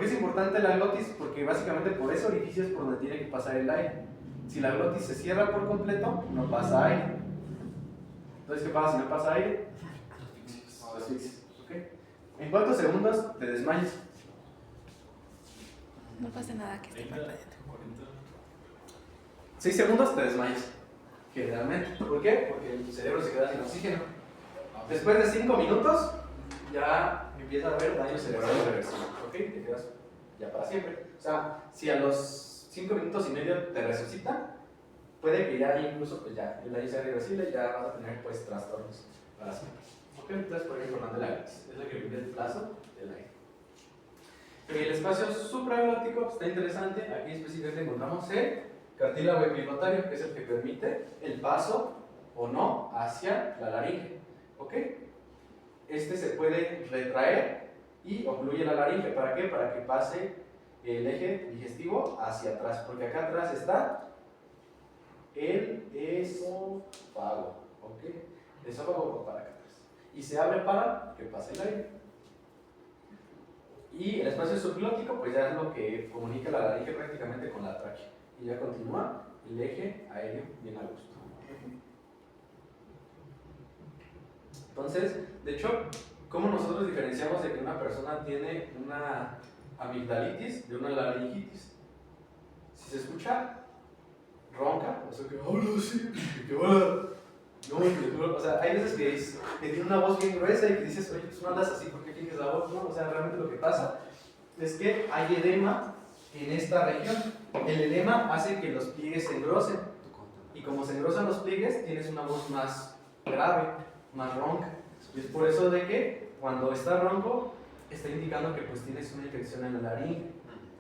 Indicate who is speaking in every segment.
Speaker 1: es importante la glotis? Porque básicamente por ese orificio es por donde tiene que pasar el aire. Si la glotis se cierra por completo, no pasa aire. Entonces, ¿qué pasa si no pasa aire? Asfixias. ¿Okay? ¿En cuántos segundos te desmayas?
Speaker 2: No pasa nada que esté parpadeando.
Speaker 1: 6 segundos te desmayas. Generalmente. ¿Por qué? Porque tu cerebro se queda sin oxígeno. Después de 5 minutos, ya empieza a haber daño cerebral irreversible. ¿Ok? Te quedas ya para siempre. O sea, si a los 5 minutos y medio te resucita, puede que ya incluso pues ya el daño sea irreversible y ya vas a tener pues trastornos para siempre. ¿Ok? Entonces, por ejemplo, la glotis es la que mide el plazo del aire. El espacio supraglótico está interesante. Aquí específicamente encontramos el cartílago epiglotario, que es el que permite el paso o no hacia la laringe. ¿Ok? Este se puede retraer y ocluye la laringe. ¿Para qué? Para que pase el eje digestivo hacia atrás, porque acá atrás está el esófago. ¿Ok? El esófago va para acá atrás. Y se abre para que pase el aire. Y el espacio subglótico, pues ya es lo que comunica la laringe prácticamente con la tráquea. Y ya continúa el eje aéreo bien a gusto. Entonces, de hecho, ¿cómo nosotros diferenciamos de que una persona tiene una amigdalitis de una laringitis? Si se escucha ronca, o sea que habla así, que habla. No, o sea, hay veces que tiene una voz bien gruesa y que dices, oye, pues no andas así, ¿por qué tienes la voz? No, o sea, realmente lo que pasa es que hay edema en esta región. El edema hace que los pliegues se engrosen. Y como se engrosan los pliegues, tienes una voz más grave, más ronca. Y es por eso de que cuando está ronco, está indicando que pues tienes una infección en la laringe.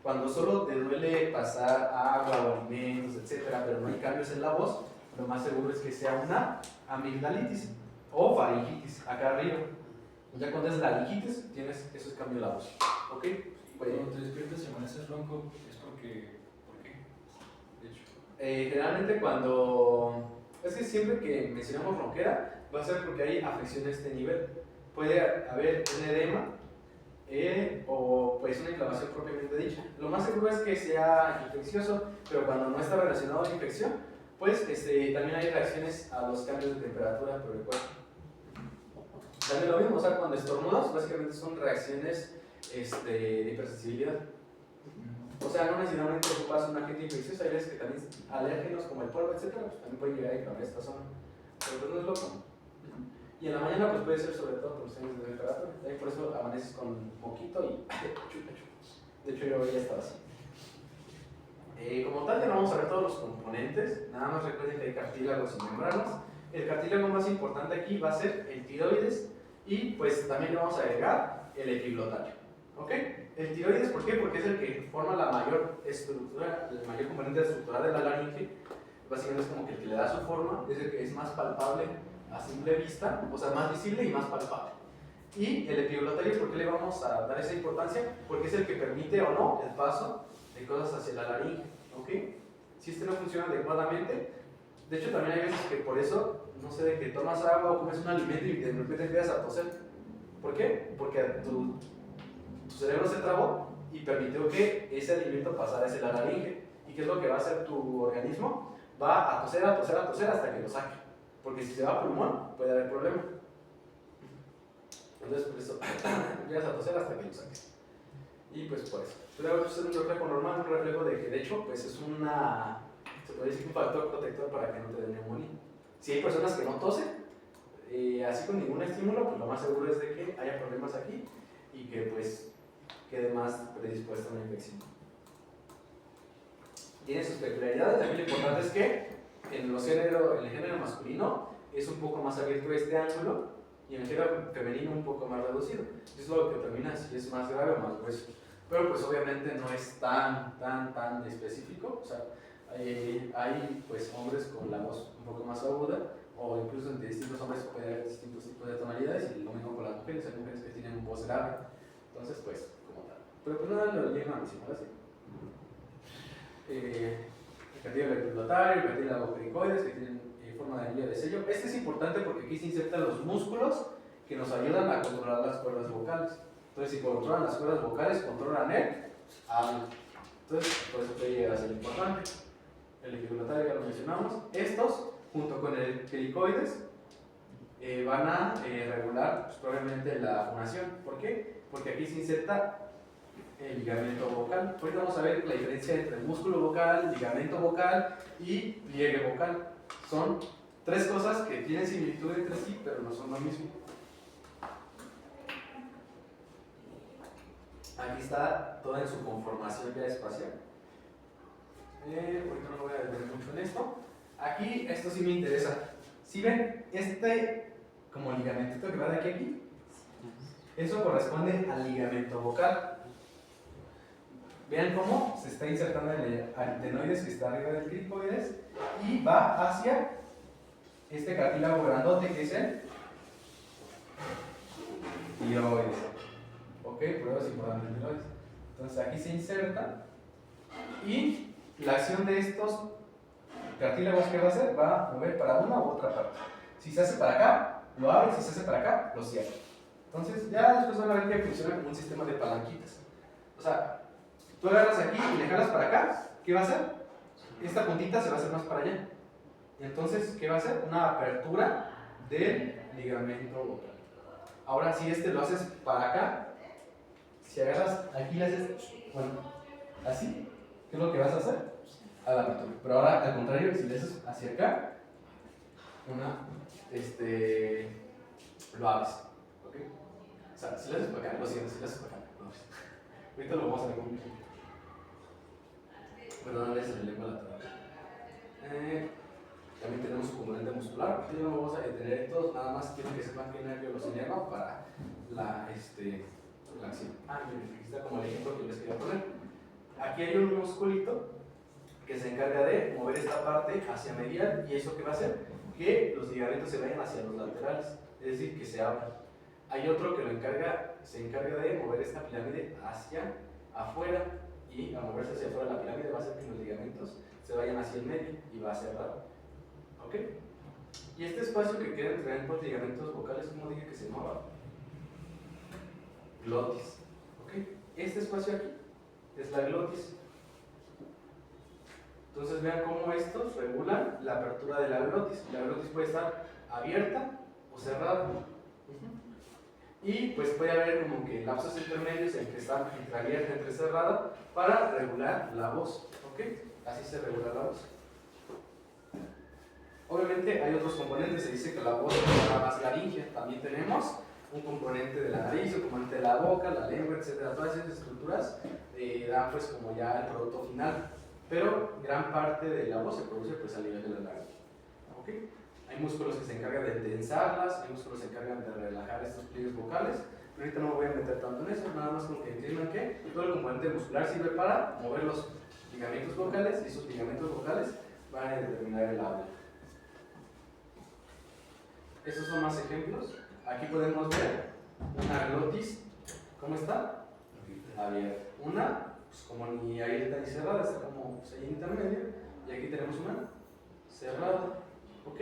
Speaker 1: Cuando solo te duele pasar agua o alimentos, etcétera, pero no hay cambios en la voz, lo más seguro es que sea una amigdalitis o faringitis, acá arriba. Ya cuando es laringitis, tienes esos cambios en la voz. ¿Ok?
Speaker 3: Cuando te despiertas y amaneces ronco, es porque... ¿Por qué? De hecho.
Speaker 1: Generalmente cuando... Es que siempre que mencionamos ronquera, va a ser porque hay afección a este nivel. Puede haber un edema o pues una inflamación propiamente dicha. Lo más seguro es que sea infeccioso, pero cuando no está relacionado a la infección, pues también hay reacciones a los cambios de temperatura por el cuerpo. También lo mismo, o sea, cuando estornudas, básicamente son reacciones de hipersensibilidad. O sea, no necesariamente ocupas un agente infeccioso, hay veces que también alérgenos como el polvo, etc., pues también pueden llegar a inflamar esta zona. Pero pues no es lo común. Y en la mañana pues puede ser sobre todo por los cambios de temperatura. También por eso amaneces con un poquito y de hecho yo ya estaba así. Como tal, ya no vamos a ver todos los componentes. Nada más recuerden que hay cartílagos y membranas. El cartílago más importante aquí va a ser el tiroides y pues también le vamos a agregar el epiglotario. ¿Ok? El tiroides, ¿por qué? Porque es el que forma la mayor estructura, el mayor componente estructural de la laringe. Básicamente es como que el que le da su forma, es el que es más palpable a simple vista, o sea, más visible y más palpable. Y el epiglotario, ¿por qué le vamos a dar esa importancia? Porque es el que permite o no el paso de cosas hacia la laringe. ¿Ok? Si este no funciona adecuadamente, de hecho también hay veces que por eso, no sé, de que tomas agua o comes un alimento y de repente empiezas a toser. ¿Por qué? Porque tu cerebro se trabó y permitió que ese alimento pasara hacia la laringe. ¿Y qué es lo que va a hacer tu organismo? Va a toser, a toser, a toser hasta que lo saque. Porque si se va a pulmón, puede haber problema. Entonces, por eso, llegas a toser hasta que lo saques. Y pues por eso. Pero es un reflejo normal, un reflejo de que de hecho, pues es una, se puede decir, un factor protector para que no te dé neumonía. Si hay personas que no tosen, así con ningún estímulo, pues lo más seguro es de que haya problemas aquí y que pues quede más predispuesta a una infección. Tiene sus peculiaridades. También lo importante es que en el género masculino es un poco más abierto este ángulo y en el género femenino un poco más reducido. Eso es lo que determina si es más grave o más grueso. Pero pues obviamente no es tan específico. O sea, hay pues hombres con la voz un poco más aguda o incluso entre distintos hombres puede haber distintos tipos de tonalidades y lo mismo con las mujeres. Hay mujeres que tienen voz grave. Entonces pues como tal. Pero pues nada lo llegan a mencionar así. El cartílago epiglotario, el cartílago pericoides que tienen forma de anillo de sello. Este es importante porque aquí se insertan los músculos que nos ayudan a controlar las cuerdas vocales. Entonces, si controlan las cuerdas vocales, controlan el hablan. Entonces, por eso puede llegar a ser importante. El equiglottario ya lo mencionamos. Estos, junto con el helicoides, van a regular pues, probablemente la fonación. ¿Por qué? Porque aquí se inserta el ligamento vocal. Ahorita vamos a ver la diferencia entre músculo vocal, ligamento vocal y pliegue vocal. Son tres cosas que tienen similitud entre sí, pero no son lo mismo. Aquí está toda en su conformación ya espacial. Ahorita no voy a detener mucho en esto. Aquí, esto sí me interesa. Si ven, como ligamentito que va de aquí a aquí, eso corresponde al ligamento vocal. Vean cómo se está insertando el aritenoides que está arriba del cricoides y va hacia este cartílago grandote que es el tiroides. Ok, pruebas importantes de tiroides. Entonces aquí se inserta y la acción de estos cartílagos que va a hacer va a mover para una u otra parte. Si se hace para acá, lo abre, si se hace para acá, lo cierra. Entonces ya después van a ver que funciona como un sistema de palanquitas. O sea, tú agarras aquí y le jalas para acá, ¿qué va a hacer? Esta puntita se va a hacer más para allá. Y entonces, ¿qué va a hacer? Una apertura del ligamento vocal. Ahora, si lo haces para acá, si agarras aquí le haces, bueno, así, ¿qué es lo que vas a hacer? A la apertura. Pero ahora, al contrario, si le haces hacia acá, lo abres. ¿Ok? O sea, si le haces para acá, lo cierras, si le haces para acá, lo abres. Ahorita lo vamos a ver con un ejemplo. Perdón, es el lengua lateral. También tenemos su componente muscular. Aquí no vamos a detener en todos, nada más quiero que sepan qué nervio los inerva para la acción. Miren, aquí está como el ejemplo que les quería poner. Aquí hay un musculito que se encarga de mover esta parte hacia medial, y eso que va a hacer que los ligamentos se vayan hacia los laterales, es decir, que se abran. Hay otro que se encarga de mover esta pirámide hacia afuera, y al moverse hacia afuera la pirámide va a hacer que los ligamentos se vayan hacia el medio y va a cerrar. ¿Ok? Y este espacio que queda entre ambos ligamentos vocales, ¿cómo dije que se llamaba? Glotis. ¿Ok? Este espacio aquí es la glotis. Entonces vean cómo estos regulan la apertura de la glotis. La glotis puede estar abierta o cerrada. Y pues puede haber como que lapsos intermedios en que está entre abierta y entre cerrada para regular la voz. ¿Ok? Así se regula la voz. Obviamente hay otros componentes, se dice que la voz es la más laringea. También tenemos un componente de la nariz, un componente de la boca, la lengua, etc. Todas esas estructuras dan pues como ya el producto final. Pero gran parte de la voz se produce pues a nivel de la laringe. ¿Ok? Hay músculos que se encargan de tensarlas, hay músculos que se encargan de relajar estos pliegues vocales. Pero ahorita no me voy a meter tanto en eso, nada más con que entiendan que todo el componente muscular sirve para mover los ligamentos vocales, y esos ligamentos vocales van a determinar el habla. Estos son más ejemplos. Aquí podemos ver una glotis, ¿cómo está? Abierta. Una, pues como ni abierta ni cerrada, está como pues, ahí en intermedio. Y aquí tenemos una cerrada. ¿Ok?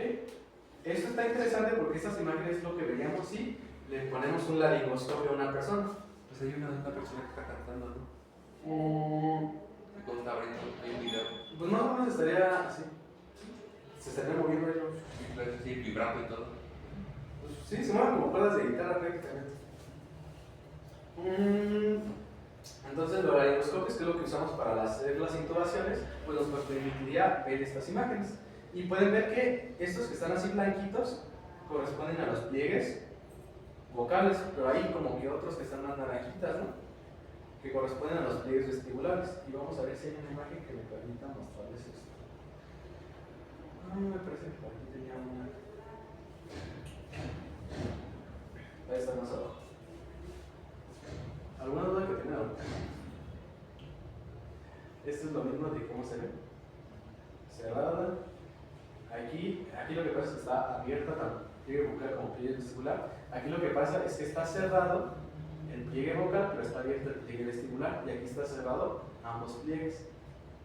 Speaker 1: Esto está interesante porque estas imágenes es lo que veríamos si le ponemos un laringoscopio a una persona.
Speaker 4: Pues hay una persona que está cantando, ¿no? Con tableta, hay un video.
Speaker 1: Pues más o menos estaría así. Se estaría moviendo ellos.
Speaker 4: Sí, vibrando y todo.
Speaker 1: Pues, sí, se mueven como cuerdas de guitarra prácticamente. Entonces los laringoscopios, que es lo que usamos para hacer las intubaciones, pues nos permitiría ver estas imágenes. Y pueden ver que estos que están así blanquitos corresponden a los pliegues vocales, pero hay como que otros que están más naranjitas, ¿no? Que corresponden a los pliegues vestibulares. Y vamos a ver si hay una imagen que me permita mostrarles esto. Me parece que por aquí tenía una. Ahí está más abajo. ¿Alguna duda que tenga? Esto es lo mismo de cómo se ve. Cerrada. Aquí lo que pasa es que está abierta tanto pliegue vocal como pliegue vestibular. Aquí lo que pasa es que está cerrado el pliegue vocal, pero está abierto el pliegue vestibular, y aquí está cerrado ambos pliegues.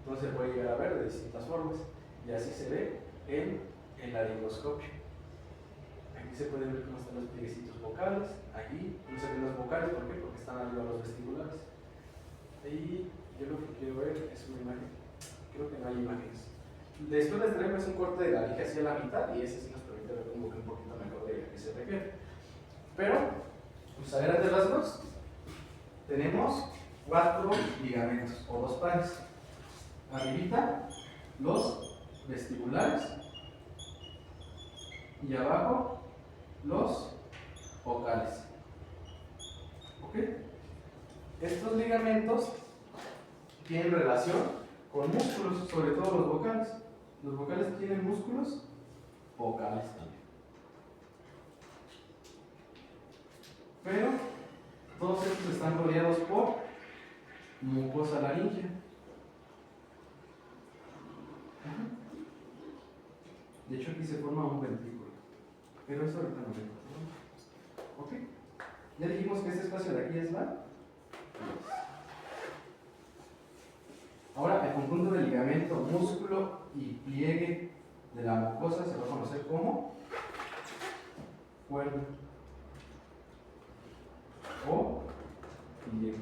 Speaker 1: Entonces se puede llegar a ver de distintas formas, y así se ve en el laringoscopio. Aquí se pueden ver cómo están los plieguecitos vocales. Aquí no se ven los vocales, ¿por qué? Porque están arriba los vestibulares. Y yo lo que quiero ver es una imagen. Creo que no hay imágenes. Después les traigo es un corte de la liga hacia la mitad y ese sí nos permite ver como que un poquito mejor de qué se refiere. Pero, pues a grandes rasgos, tenemos 4 ligamentos o 2 pares. Arribita, los vestibulares y abajo, los vocales. ¿Ok? Estos ligamentos tienen relación con músculos, sobre todo los vocales. Los vocales tienen músculos vocales también. Pero todos estos están rodeados por mucosa laríngea. De hecho aquí se forma un ventrículo, pero eso ahorita no vemos. ¿Ok? Ya dijimos que este espacio de aquí es la. Ahora el conjunto de ligamento, músculo y pliegue de la mucosa se va a conocer como cuerda o pliegue.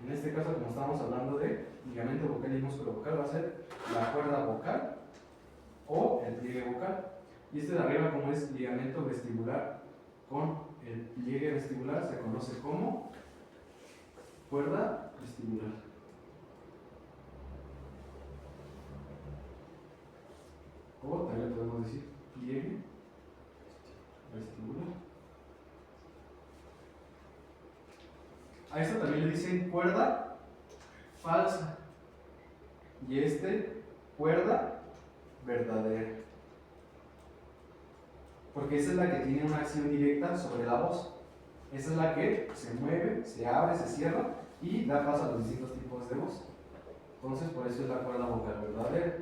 Speaker 1: En este caso, como estamos hablando de ligamento vocal y músculo vocal, va a ser la cuerda vocal o el pliegue vocal. Y este de arriba, como es ligamento vestibular con el pliegue vestibular, se conoce como cuerda vestibular. O también le podemos decir pliegue vestibular. A esto también le dicen cuerda falsa y cuerda verdadera, porque esa es la que tiene una acción directa sobre la voz. Esa es la que se mueve, se abre, se cierra y da paso a los distintos tipos de voz. Entonces por eso es la cuerda vocal verdadera.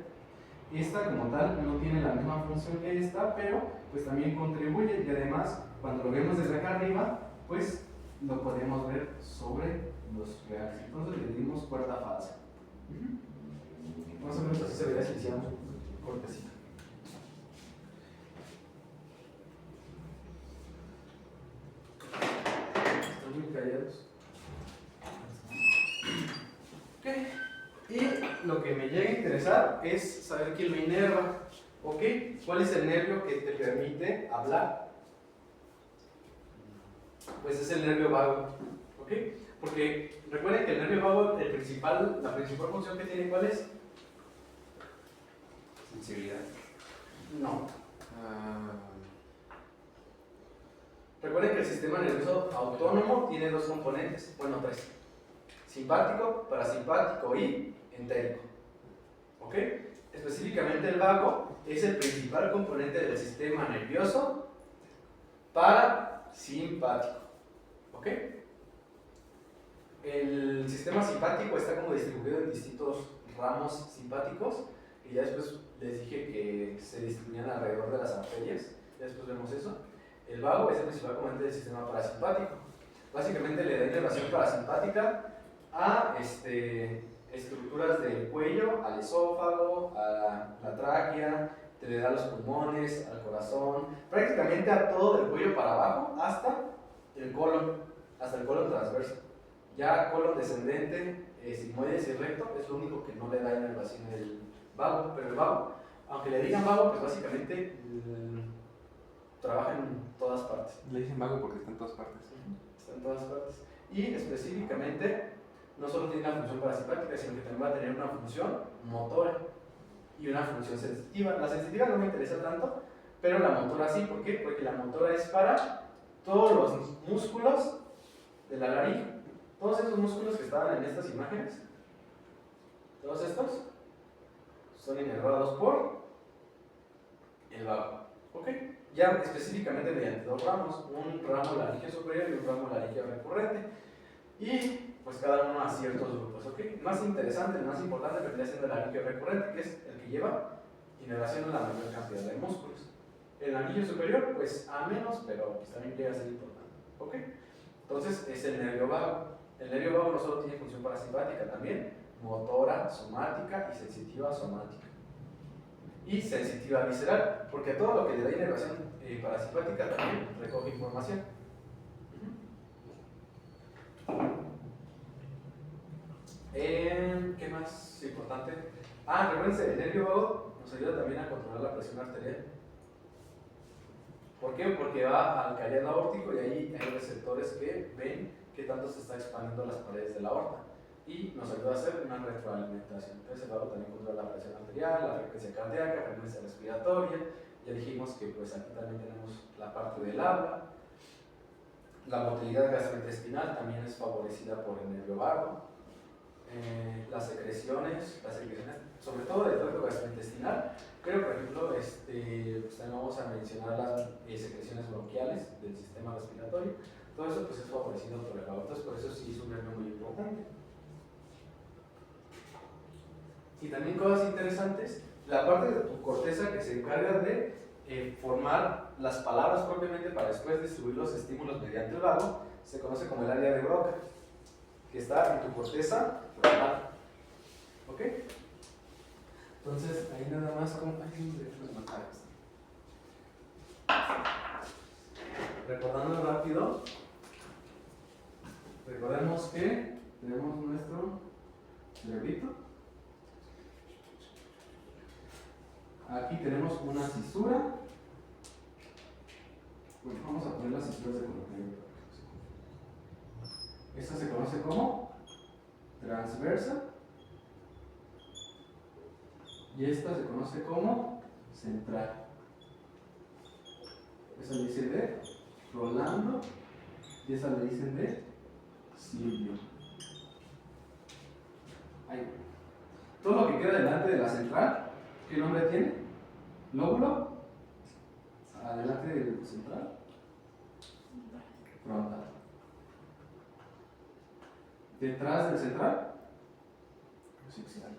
Speaker 1: Esta como tal no tiene la misma función que esta, pero pues también contribuye, y además cuando lo vemos desde acá arriba, pues lo podemos ver sobre los reales. Entonces le dimos cuerda falsa. Más o menos así se vería si hiciéramos un cortecito. Están muy callados. Ok. Y lo que me llega a interesar es saber quién lo inerva. ¿Ok? ¿Cuál es el nervio que te permite hablar? Pues es el nervio vago. ¿Ok? Porque recuerden que el nervio vago, la principal función que tiene, ¿cuál es?
Speaker 4: Sensibilidad.
Speaker 1: No. Recuerden que el sistema nervioso autónomo tiene 2 componentes, bueno 3. Simpático, parasimpático y entérico. ¿Ok? Específicamente el vago es el principal componente del sistema nervioso parasimpático. ¿Ok? El sistema simpático está como distribuido en distintos ramos simpáticos, y ya después les dije que se distribuían alrededor de las arterias, ya después vemos eso. El vago es el principal componente del sistema parasimpático. Básicamente le da inervación parasimpática a estructuras del cuello, al esófago, a la tráquea, te le da a los pulmones, al corazón, prácticamente a todo del cuello para abajo hasta el colon transverso. Ya colon descendente, sigmoides y recto es lo único que no le da inervación el vago, pero el vago, aunque le digan vago, pues básicamente trabaja en todas partes.
Speaker 4: Le dicen vago porque está en todas partes.
Speaker 1: Está en todas partes. Y específicamente no solo tiene una función parasimpática, sino que también va a tener una función motora y una función sensitiva. La sensitiva no me interesa tanto, pero la motora sí. ¿Por qué? Porque la motora es para todos los músculos de la laringe. Todos estos músculos que estaban en estas imágenes, todos estos son inervados por el vago. ¿Ok? Ya específicamente mediante 2 ramos, un ramo laringeo superior y un ramo laringeo recurrente. Y pues cada uno a ciertos grupos. ¿Ok? El más interesante, el más importante vendría siendo el laringeo recurrente, que es el que lleva inervación en la mayor cantidad de músculos. El laringeo superior, pues a menos, pero pues también llega a ser importante. ¿Ok? Entonces es el nervio vago. El nervio vago no solo tiene función parasimpática, también motora, somática y sensitiva somática. Y sensitiva visceral, porque todo lo que le da inervación parasimpática también recoge información. importante. Recuérdense, el nervio vago nos ayuda también a controlar la presión arterial. ¿Por qué? Porque va al canal aórtico y ahí hay receptores que ven qué tanto se está expandiendo las paredes de la aorta y nos ayuda a hacer una retroalimentación. Entonces el vago también controla la presión arterial, la frecuencia cardíaca, la frecuencia respiratoria. Ya dijimos que pues aquí también tenemos la parte del habla. La motilidad gastrointestinal también es favorecida por el nervio vago. Las secreciones, sobre todo del tracto gastrointestinal, pero por ejemplo, pues también vamos a mencionar las secreciones bronquiales del sistema respiratorio. Todo eso pues es favorecido por el vago, entonces por eso sí es un nervio muy importante. Y también cosas interesantes, la parte de tu corteza que se encarga de formar las palabras propiamente para después distribuir los estímulos mediante el vago, se conoce como el área de Broca, que está en tu corteza frontal. ¿Ok? Entonces, ahí nada más como... Recordando rápido, recordemos que tenemos nuestro cerebrito. Aquí tenemos una cisura. Bueno, vamos a poner las cisuras de color negro. Esta se conoce como transversa y esta se conoce como central. Esa le dicen de Rolando y esa le dicen de Silvio. Ahí. Todo lo que queda delante de la central, ¿qué nombre tiene? Lóbulo. Adelante del central. Frontal. Detrás del central. Occipital.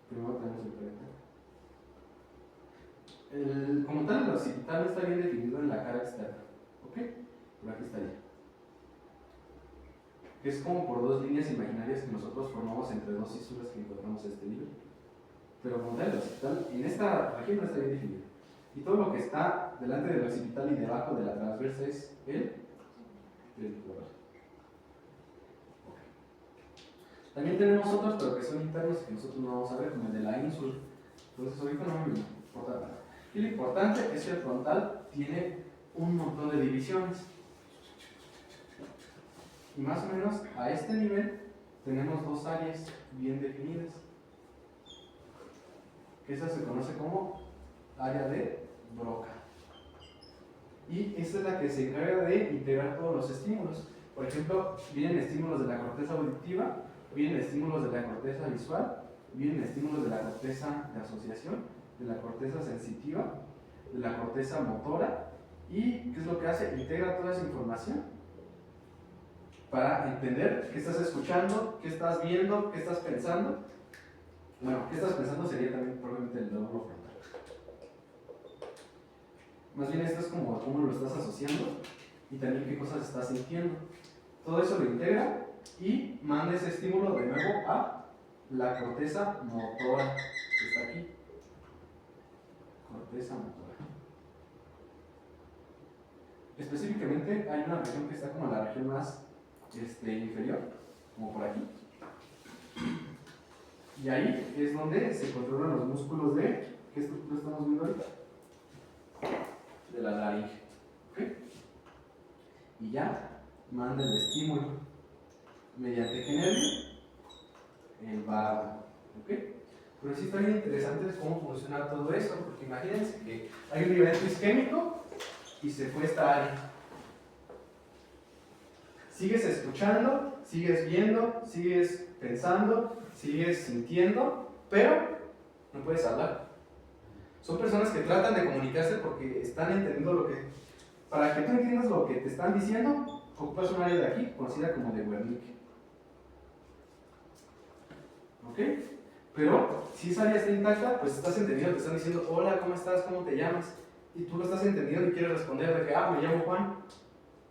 Speaker 1: Primero tenemos el parietal. Como tal, el occipital no está bien definido en la cara externa. ¿Ok? Por aquí estaría. Es como por dos líneas imaginarias que nosotros formamos entre dos cisuras que encontramos a este nivel. Pero como tal, el occipital en esta región no está bien definido. Y todo lo que está delante del occipital y debajo de la transversa es el color. También tenemos otros, pero que son internos que nosotros no vamos a ver, como el de la ínsula. Entonces, ahorita no me importa nada. Y lo importante es que el frontal tiene un montón de divisiones. Y más o menos a este nivel tenemos dos áreas bien definidas. Que esa se conoce como área de Broca. Y esta es la que se encarga de integrar todos los estímulos. Por ejemplo, vienen estímulos de la corteza auditiva, vienen estímulos de la corteza visual, vienen estímulos de la corteza de asociación, de la corteza sensitiva, de la corteza motora. ¿Y qué es lo que hace? Integra toda esa información para entender qué estás escuchando, qué estás viendo, qué estás pensando. Bueno, qué estás pensando sería también probablemente el lóbulo frontal. Más bien esto es como cómo lo estás asociando y también qué cosas estás sintiendo. Todo eso lo integra y manda ese estímulo de nuevo a la corteza motora que está aquí. Corteza motora. Específicamente hay una región que está como la región más inferior, como por aquí. Y ahí es donde se controlan los músculos de... ¿Qué estructura estamos viendo ahorita? De la laringe. ¿Okay? Y ya manda el estímulo. ¿Mediante qué nervio? El vago. ¿Ok? Pero sí está bien interesante cómo funciona todo eso, porque imagínense que hay un evento isquémico y se fue esta área. Sigues escuchando, sigues viendo, sigues pensando, sigues sintiendo, pero no puedes hablar. Son personas que tratan de comunicarse porque están entendiendo lo que... Para que tú entiendas lo que te están diciendo, ocupas un área de aquí, conocida como de Wernicke. ¿Ok? Pero si esa área está intacta, pues estás entendiendo, te están diciendo, hola, ¿cómo estás? ¿Cómo te llamas? Y tú lo estás entendiendo y quieres responder de que, me llamo Juan.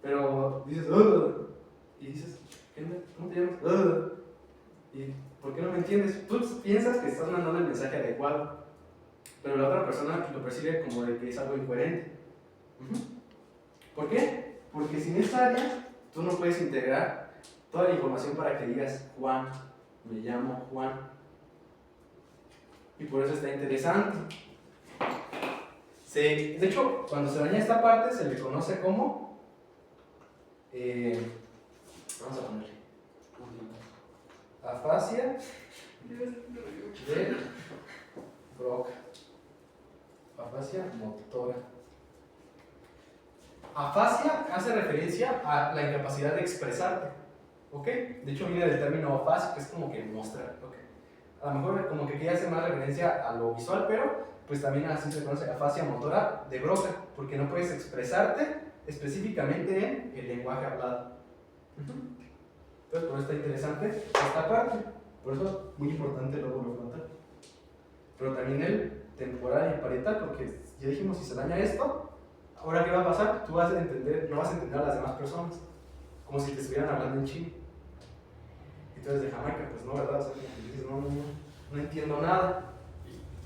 Speaker 1: Pero dices, y dices, ¿cómo te llamas? ¿Y por qué no me entiendes? Tú piensas que estás mandando el mensaje adecuado, pero la otra persona lo percibe como de que es algo incoherente. ¿Por qué? Porque sin esa área tú no puedes integrar toda la información para que digas Juan Me llamo Juan. Y por eso está interesante. De hecho, cuando se daña esta parte se le conoce como... vamos a ponerle afasia de Broca. Afasia motora. Afasia hace referencia a la incapacidad de expresarte. ¿Ok? De hecho viene del término afasia, que es como que mostrar. ¿Ok? A lo mejor como que quería hacer más referencia a lo visual, pero pues también así se conoce afasia motora de Broca, porque no puedes expresarte específicamente en el lenguaje hablado. Entonces por eso está interesante esta parte. Por eso muy importante el lóbulo frontal. Pero también el temporal y parietal, porque ya dijimos, si se daña esto, ahora ¿qué va a pasar? Tú vas a entender, no vas a entender a las demás personas, como si te estuvieran hablando en chino. Y tú eres de Jamaica, pues no, ¿verdad? O sea, como que dices, no entiendo nada.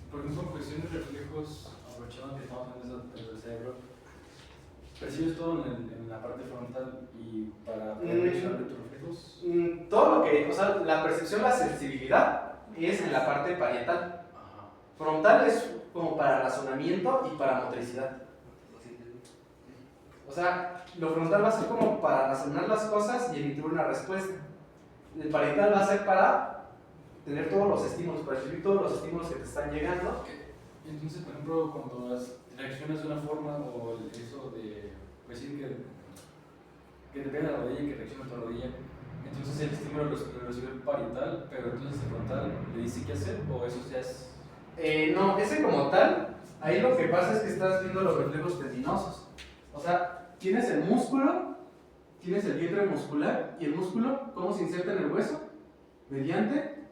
Speaker 3: Por ejemplo, en cuestión de reflejos, aprovechando que estamos hablando del cerebro, ¿percibes todo en la parte frontal y para poder reaccionar de tus reflejos?
Speaker 1: Todo lo que, o sea, la percepción, la sensibilidad es en la parte parietal.
Speaker 3: Ajá.
Speaker 1: Frontal es como para razonamiento y para motricidad. O sea, lo frontal va a ser como para razonar las cosas y emitir una respuesta. El parietal va a ser para tener todos los estímulos, para recibir todos los estímulos que te están llegando.
Speaker 3: Entonces, por ejemplo, cuando reaccionas de una forma o eso de, pues sí, que te pega la rodilla y que reacciona tu rodilla, entonces el estímulo lo recibe el parietal, pero entonces el frontal le dice qué hacer o eso ya es...
Speaker 1: No, ese como tal, ahí lo que pasa es que estás viendo los reflejos tendinosos. O sea, tienes el músculo, tienes el vientre muscular y el músculo, ¿cómo se inserta en el hueso? Mediante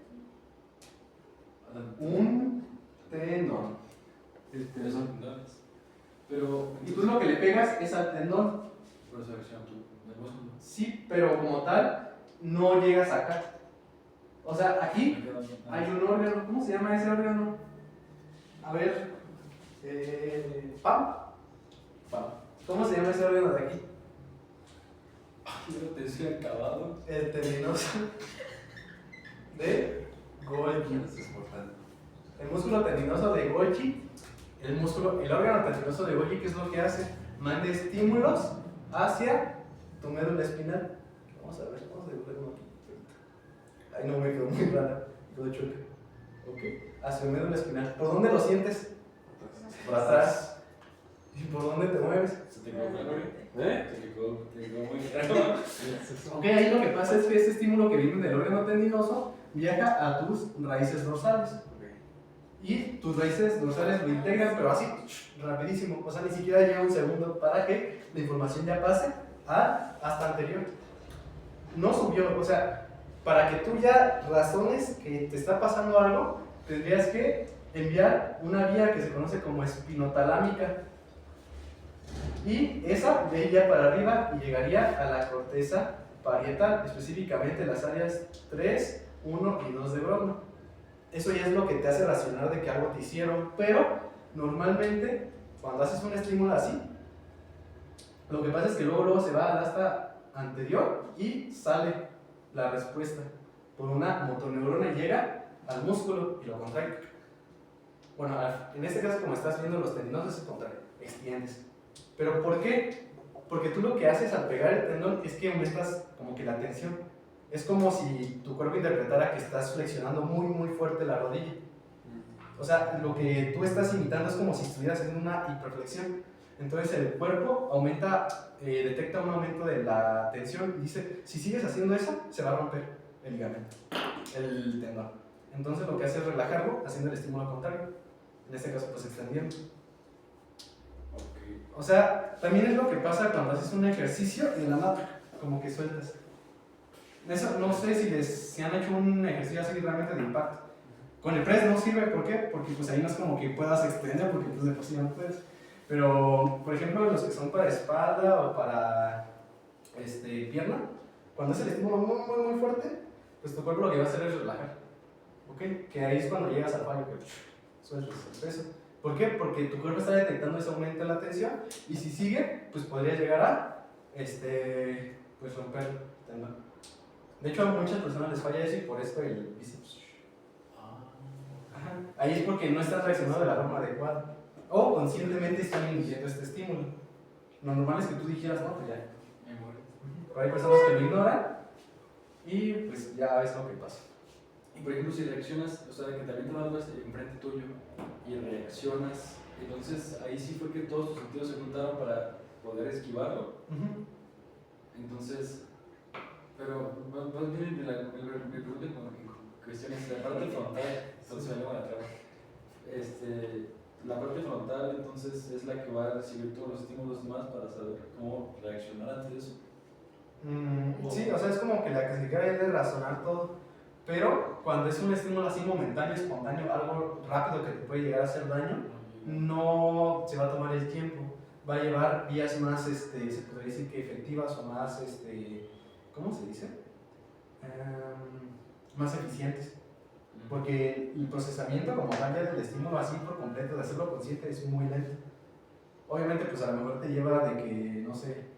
Speaker 1: un tendón. El
Speaker 3: Pero son
Speaker 1: tendón.
Speaker 3: tendones. Pero...
Speaker 1: Y tú lo que le pegas es al tendón.
Speaker 3: Por eso reacciona tu músculo.
Speaker 1: Sí, pero como tal, no llegas acá. O sea, aquí hay un órgano. ¿Cómo se llama ese órgano? A ver. ¿Pam? ¿Cómo se llama ese órgano de aquí?
Speaker 3: Yo te decía acabado.
Speaker 1: El tendinoso de Golgi. El músculo tendinoso de Golgi. El órgano tendinoso de Golgi, ¿qué es lo que hace? Manda estímulos hacia tu médula espinal. Vamos a ver, vamos a dibujar uno aquí. Ay, no, me quedó muy rara. Quedó chueca. Ok. Hacia tu médula espinal. ¿Por dónde lo sientes? Por atrás. ¿Y por dónde te mueves?
Speaker 3: Se te quedó claro,
Speaker 1: ¿Eh?
Speaker 3: te quedó muy claro.
Speaker 1: Ok, ahí lo que pasa es que ese estímulo que viene del órgano tendinoso viaja a tus raíces dorsales. Y tus raíces dorsales lo integran, pero así, rapidísimo. O sea, ni siquiera llega un segundo para que la información ya pase hasta anterior. No subió, o sea, para que tú ya razones que te está pasando algo, tendrías que enviar una vía que se conoce como espinotalámica. Y esa de ahí ya para arriba y llegaría a la corteza parietal, específicamente las áreas 3, 1 y 2 de Brodmann. Eso ya es lo que te hace racionar de que algo te hicieron, pero normalmente cuando haces un estímulo así, lo que pasa es que luego se va al asta anterior y sale la respuesta por una motoneurona y llega al músculo y lo contrae. Bueno, en este caso, como estás viendo los tendinosos, se contrae, extiendes. ¿Pero por qué? Porque tú lo que haces al pegar el tendón es que aumentas como que la tensión. Es como si tu cuerpo interpretara que estás flexionando muy muy fuerte la rodilla. O sea, lo que tú estás imitando es como si estuvieras haciendo una hiperflexión. Entonces el cuerpo detecta un aumento de la tensión y dice, si sigues haciendo eso, se va a romper el ligamento, el tendón. Entonces lo que hace es relajarlo haciendo el estímulo contrario. En este caso, pues extendiendo.
Speaker 3: Okay.
Speaker 1: O sea, también es lo que pasa cuando haces un ejercicio y en la mata, como que sueltas. Eso, no sé si han hecho un ejercicio así realmente de impacto. Con el press no sirve, ¿por qué? Porque pues ahí no es como que puedas extender, porque pues de por sí no puedes. Pero, por ejemplo, los que son para espalda o para pierna, cuando haces el estímulo muy fuerte, pues tu cuerpo lo que va a hacer es relajar. ¿Ok? Que ahí es cuando llegas al fallo, que sueltas el peso. ¿Por qué? Porque tu cuerpo está detectando ese aumento en la tensión y si sigue, pues podría llegar a pues romper el tendón. De hecho, a muchas personas les falla eso y por esto el bíceps. Ajá. Ahí es porque no están reaccionando de la forma adecuada. O conscientemente están induciendo este estímulo. Lo normal es que tú dijeras, no, pues ya. Pero hay personas que lo ignoran y pues ya ves lo que pasa.
Speaker 3: Y por ejemplo, si reaccionas, o sea, que te avientan algo enfrente tuyo y reaccionas, entonces ahí sí fue que todos tus sentidos se juntaron para poder esquivarlo. Entonces, pero más bien me pregunto con cuestiones de la parte frontal, entonces me llevan a traba. La parte frontal entonces es la que va a recibir todos los estímulos más para saber cómo reaccionar ante eso.
Speaker 1: Sí, o sea, es como que la que se queda ahí de razonar todo, pero cuando es un estímulo así momentáneo, espontáneo, algo rápido que te puede llegar a hacer daño, no se va a tomar el tiempo, va a llevar vías más, se podría decir que efectivas o más, ¿cómo se dice? Más eficientes, porque el procesamiento como tal ya del estímulo así por completo, de hacerlo consciente, es muy lento. Obviamente, pues a lo mejor te lleva de que, no sé,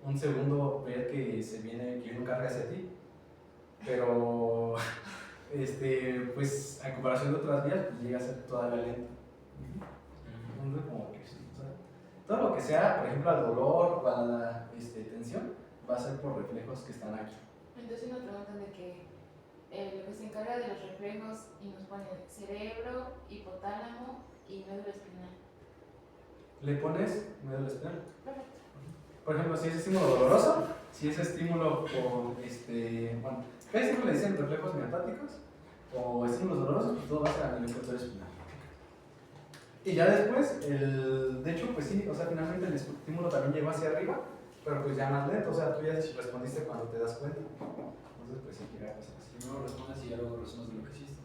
Speaker 1: un segundo ver que viene un carga hacia ti, pero pues a comparación de otras vías pues llega a ser todavía lento. Entonces, como que, o sea, todo lo que sea, por ejemplo, al dolor o a la tensión, va a ser por reflejos que están aquí.
Speaker 2: Entonces nos preguntan de que lo que se encarga de los reflejos y nos pone cerebro, hipotálamo y médula espinal.
Speaker 1: Le pones médula espinal.
Speaker 2: Perfecto.
Speaker 1: Por ejemplo, si es estímulo doloroso, si es estímulo por, bueno, casi siempre le dicen reflejos miopáticos o estímulos dolorosos, pues todo va a ser a nivel corto espinal. Y ya después, de hecho, pues sí, o sea, finalmente el estímulo también llegó hacia arriba, pero pues ya más lento, o sea, tú ya respondiste cuando te das cuenta. Entonces, pues sí, llega a pasar así.
Speaker 3: Primero respondes y ya luego respondes de lo que hiciste.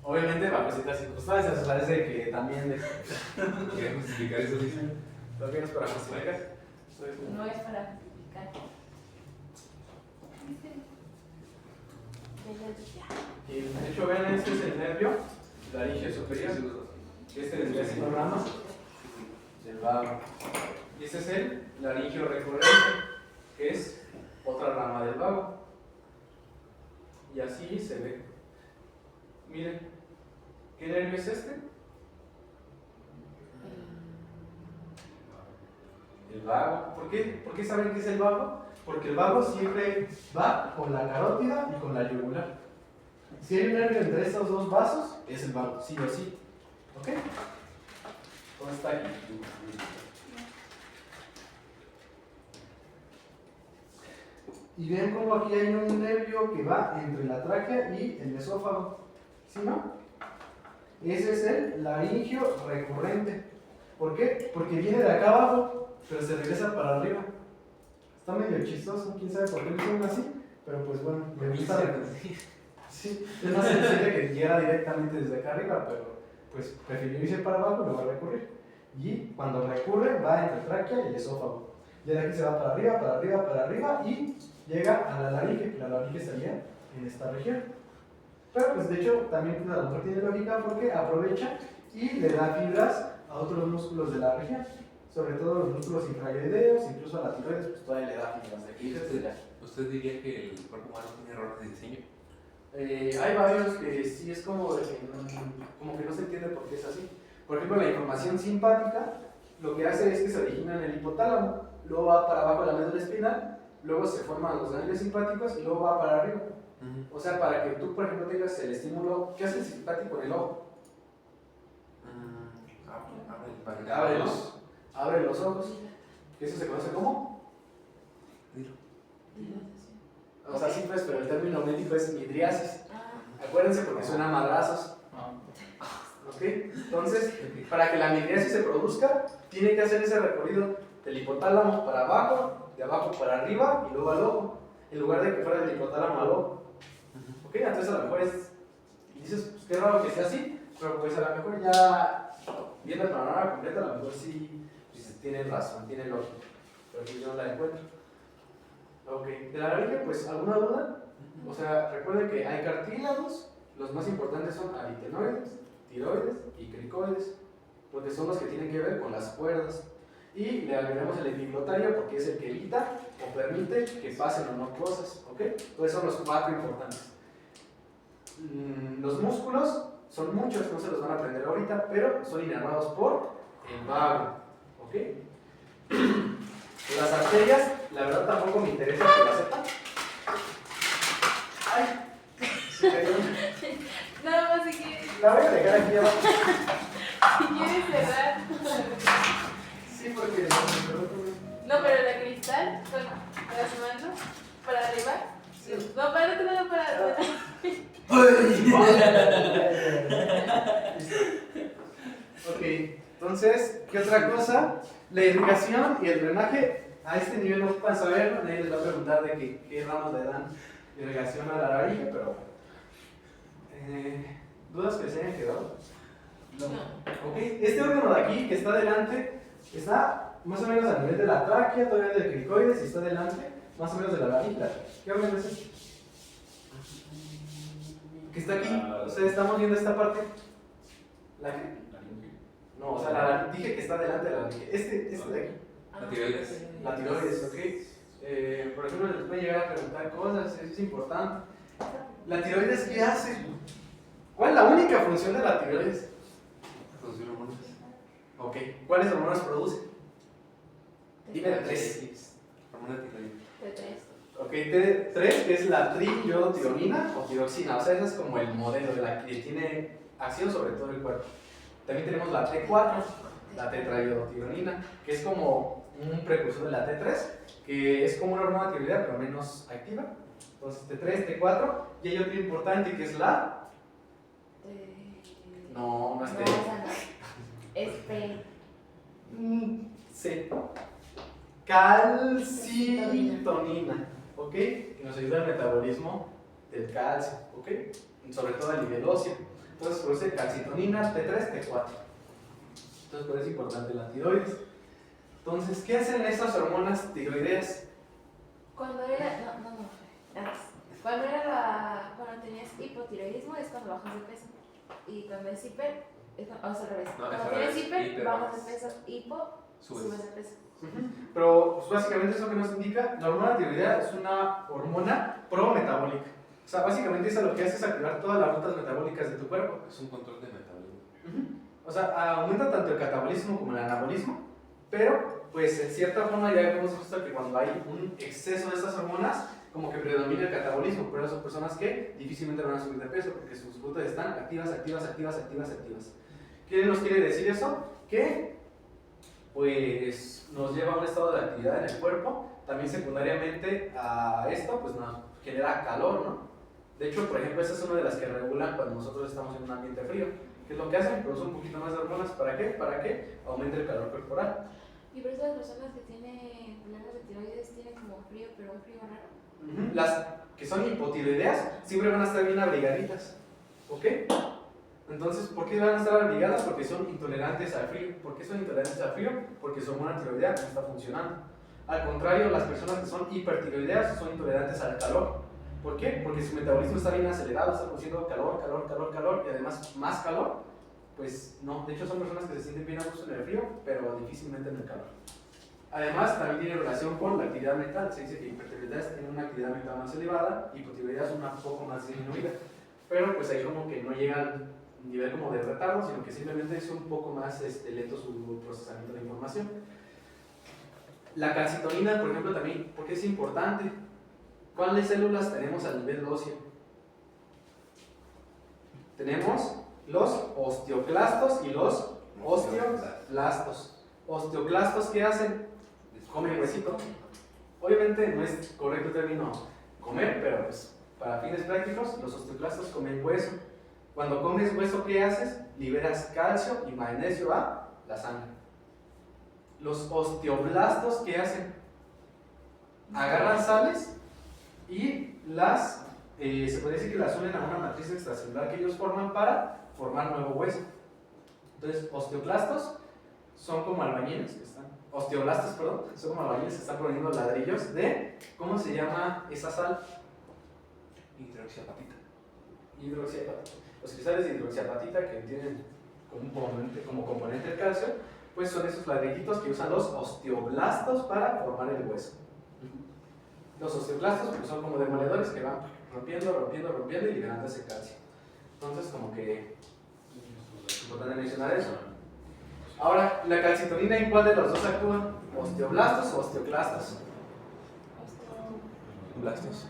Speaker 1: Obviamente bajo ciertas circunstancias, o sea, es de que también...
Speaker 4: ¿Queremos explicar eso, dice?
Speaker 1: ¿Lo tienes para justificar?
Speaker 2: No es para justificar.
Speaker 1: Y de hecho, vean, este es el nervio laringio superior. Este vendría siendo ramas del vago. Y este es el laringio recurrente, que es otra rama del vago. Y así se ve. Miren, ¿qué nervio es este? El vago. ¿Por qué? ¿Por qué saben que es el vago? Porque el vago siempre va con la carótida y con la yugular. Si hay un nervio entre estos dos vasos, es el vago, sí o sí. ¿Ok? ¿Dónde está aquí? Y ven cómo aquí hay un nervio que va entre la tráquea y el esófago. ¿Sí, no? Ese es el laringio recurrente. ¿Por qué? Porque viene de acá abajo, pero se regresa para arriba. Está medio chistoso, quién sabe por qué lo hicieron así, pero pues bueno, me gusta. Sí, es más sencillo que llegara directamente desde acá arriba, pero pues prefirió irse para abajo y lo va a recurrir. Y cuando recurre va entre tráquea y el esófago. Y de aquí se va para arriba, para arriba, para arriba y llega a la laringe, que la laringe estaría en esta región. Pero pues de hecho también pues, a lo mejor tiene lógica porque aprovecha y le da fibras a otros músculos de la región. Sobre todo los músculos infrayoideos, incluso a la tiroides, pues todavía le da fibras de aquí.
Speaker 4: ¿Usted diría que el cuerpo humano tiene errores de diseño?
Speaker 1: Hay varios que sí es como que no se entiende por qué es así. Por ejemplo, la información simpática lo que hace es que se origina en el hipotálamo, luego va para abajo de la médula espinal, luego se forman los ganglios simpáticos y luego va para arriba. O sea, para que tú, por ejemplo, tengas el estímulo, ¿qué hace el simpático en el ojo? Abre los ojos. ¿Eso se conoce como? O sea, sí, pues, pero el término médico es midriasis. Acuérdense porque suena a madrazos. ¿Ok? Entonces, para que la midriasis se produzca, tiene que hacer ese recorrido del hipotálamo para abajo, de abajo para arriba y luego al ojo, en lugar de que fuera del hipotálamo al ojo. ¿Ok? Entonces, a lo mejor dices, pues qué raro que sea así, pero pues a lo mejor ya viendo el panorama completo, a lo mejor sí pues, tiene razón, tiene lógica, pero pues yo no la encuentro. Ok, de la laringe, pues, ¿alguna duda? O sea, recuerden que hay cartílagos, los más importantes son aritenoides, tiroides y cricoides, porque son los que tienen que ver con las cuerdas. Y le agregamos el epiglotario porque es el que evita o permite que pasen o no cosas, ¿ok? Entonces son los 4 importantes. Los músculos son muchos, no se los van a aprender ahorita, pero son inervados por el vago, ¿ok? Las arterias, la verdad tampoco me interesa que las sepan. Ay, se cayó.
Speaker 2: Nada más si quieres,
Speaker 1: La voy a dejar aquí abajo.
Speaker 2: si quieres cerrar.
Speaker 1: Sí, porque
Speaker 2: No, pero la cristal con las manos para arriba.
Speaker 1: sí.
Speaker 2: No, para el otro lado, para.
Speaker 1: Ok, entonces, ¿qué otra cosa? La irrigación y el drenaje, a este nivel no ocupan saberlo, nadie les va a preguntar de qué ramos le dan irrigación a la varilla, pero ¿dudas que se hayan quedado?
Speaker 2: No.
Speaker 1: Ok, este órgano de aquí que está delante está más o menos a nivel de la tráquea, todavía del cricoides, y está delante más o menos de la varilla. ¿Qué órgano es este? Que está aquí, ustedes estamos viendo esta parte. ¿La qué? No, o sea, dije que está delante de la varilla. Este de aquí.
Speaker 4: La tiroides.
Speaker 1: La tiroides, ok. Por ejemplo, les pueden llegar a preguntar cosas, eso es importante. ¿La tiroides qué hace? ¿Cuál es la única función de la tiroides?
Speaker 4: Producir hormonas.
Speaker 1: Ok, ¿cuáles hormonas produce? Dime 3.
Speaker 4: Hormona tiroides.
Speaker 2: De 3.
Speaker 1: Ok, T3 que es la triotironina o tiroxina, o sea, ese es como el modelo de la que tiene acción sobre todo el cuerpo. También tenemos la T4, la tetraiodotironina, que es como un precursor de la T3, que es como una hormona tiroidea pero menos activa. Entonces T3, T4, y hay otra importante que es la... No es T.
Speaker 2: No, esa no. Es P.
Speaker 1: C. Calcitonina, ¿ok? Que nos ayuda al metabolismo del calcio, ¿ok? Sobre todo a nivel óseo. Entonces produce calcitonina, T3, T4. Entonces por eso es importante la tiroides. Entonces, ¿qué hacen esas hormonas tiroideas?
Speaker 2: Cuando era. No. Antes. Cuando tenías hipotiroidismo es cuando bajas de peso. Y cuando es hiper. Vamos al revés.
Speaker 4: No, es
Speaker 2: Cuando
Speaker 4: al
Speaker 2: tienes
Speaker 4: revés.
Speaker 2: hiper,
Speaker 4: Hiper
Speaker 2: bajas
Speaker 4: bajas.
Speaker 2: de peso. Hipo, subes de peso.
Speaker 1: Pero pues, básicamente eso que nos indica, la hormona tiroidea es una hormona prometabólica. O sea, básicamente eso lo que hace es activar todas las rutas metabólicas de tu cuerpo.
Speaker 4: Es un control de metabolismo.
Speaker 1: O sea, aumenta tanto el catabolismo como el anabolismo, pero pues en cierta forma ya hemos visto que cuando hay un exceso de estas hormonas, como que predomina el catabolismo, pero son personas que difícilmente van a subir de peso porque sus rutas están activas. ¿Qué nos quiere decir eso? Que pues nos lleva a un estado de actividad en el cuerpo, también secundariamente a esto pues nos genera calor, ¿no? De hecho, por ejemplo, esta es una de las que regulan cuando nosotros estamos en un ambiente frío. ¿Qué es lo que hacen? Producen un poquito más de hormonas, ¿para qué? Para que aumente el calor corporal.
Speaker 2: Y por eso las personas que tienen problemas de tiroides tienen como frío, pero un frío raro.
Speaker 1: Las que son hipotiroideas siempre van a estar bien abrigaditas, ¿ok? Entonces, ¿por qué van a estar abrigadas? Porque son intolerantes al frío. ¿Por qué son intolerantes al frío? Porque su hormona tiroidea no está funcionando. Al contrario, las personas que son hipertiroideas son intolerantes al calor. ¿Por qué? Porque su metabolismo está bien acelerado, está produciendo calor, y además más calor. Pues no, de hecho son personas que se sienten bien a gusto en el frío, pero difícilmente en el calor. Además, también tiene relación con la actividad mental. Se dice que hipertiroideas tienen una actividad mental más elevada, hipotiroideas una poco más disminuida. Pero pues ahí como que no llega al nivel como de retardo, sino que simplemente es un poco más lento su procesamiento de información. La calcitonina, por ejemplo, también, ¿por qué es importante? ¿Cuáles células tenemos a nivel óseo? Tenemos los osteoclastos y los osteoblastos. Osteoclastos, ¿qué hacen? Comen huesito. Obviamente no es correcto el término comer, pero pues para fines prácticos, los osteoclastos comen hueso. Cuando comes hueso, ¿qué haces? Liberas calcio y magnesio a la sangre. Los osteoblastos, ¿qué hacen? Agarran sales y las, se puede decir que las unen a una matriz extracelular que ellos forman para formar nuevo hueso. Entonces, osteoclastos son como albañiles que están, osteoblastos, perdón, son como albañiles que están poniendo ladrillos de, ¿cómo se llama esa sal?
Speaker 4: Hidroxiapatita.
Speaker 1: Hidroxiapatita. Los cristales de hidroxiapatita que tienen como componente el calcio, pues son esos ladrillitos que usan los osteoblastos para formar el hueso. Los osteoblastos pues, son como demoledores que van rompiendo y liberando ese calcio. Entonces, como que es importante mencionar eso. Ahora, la calcitonina, ¿en cuál de los dos actúa? ¿Osteoblastos o osteoclastos?
Speaker 4: Blastos.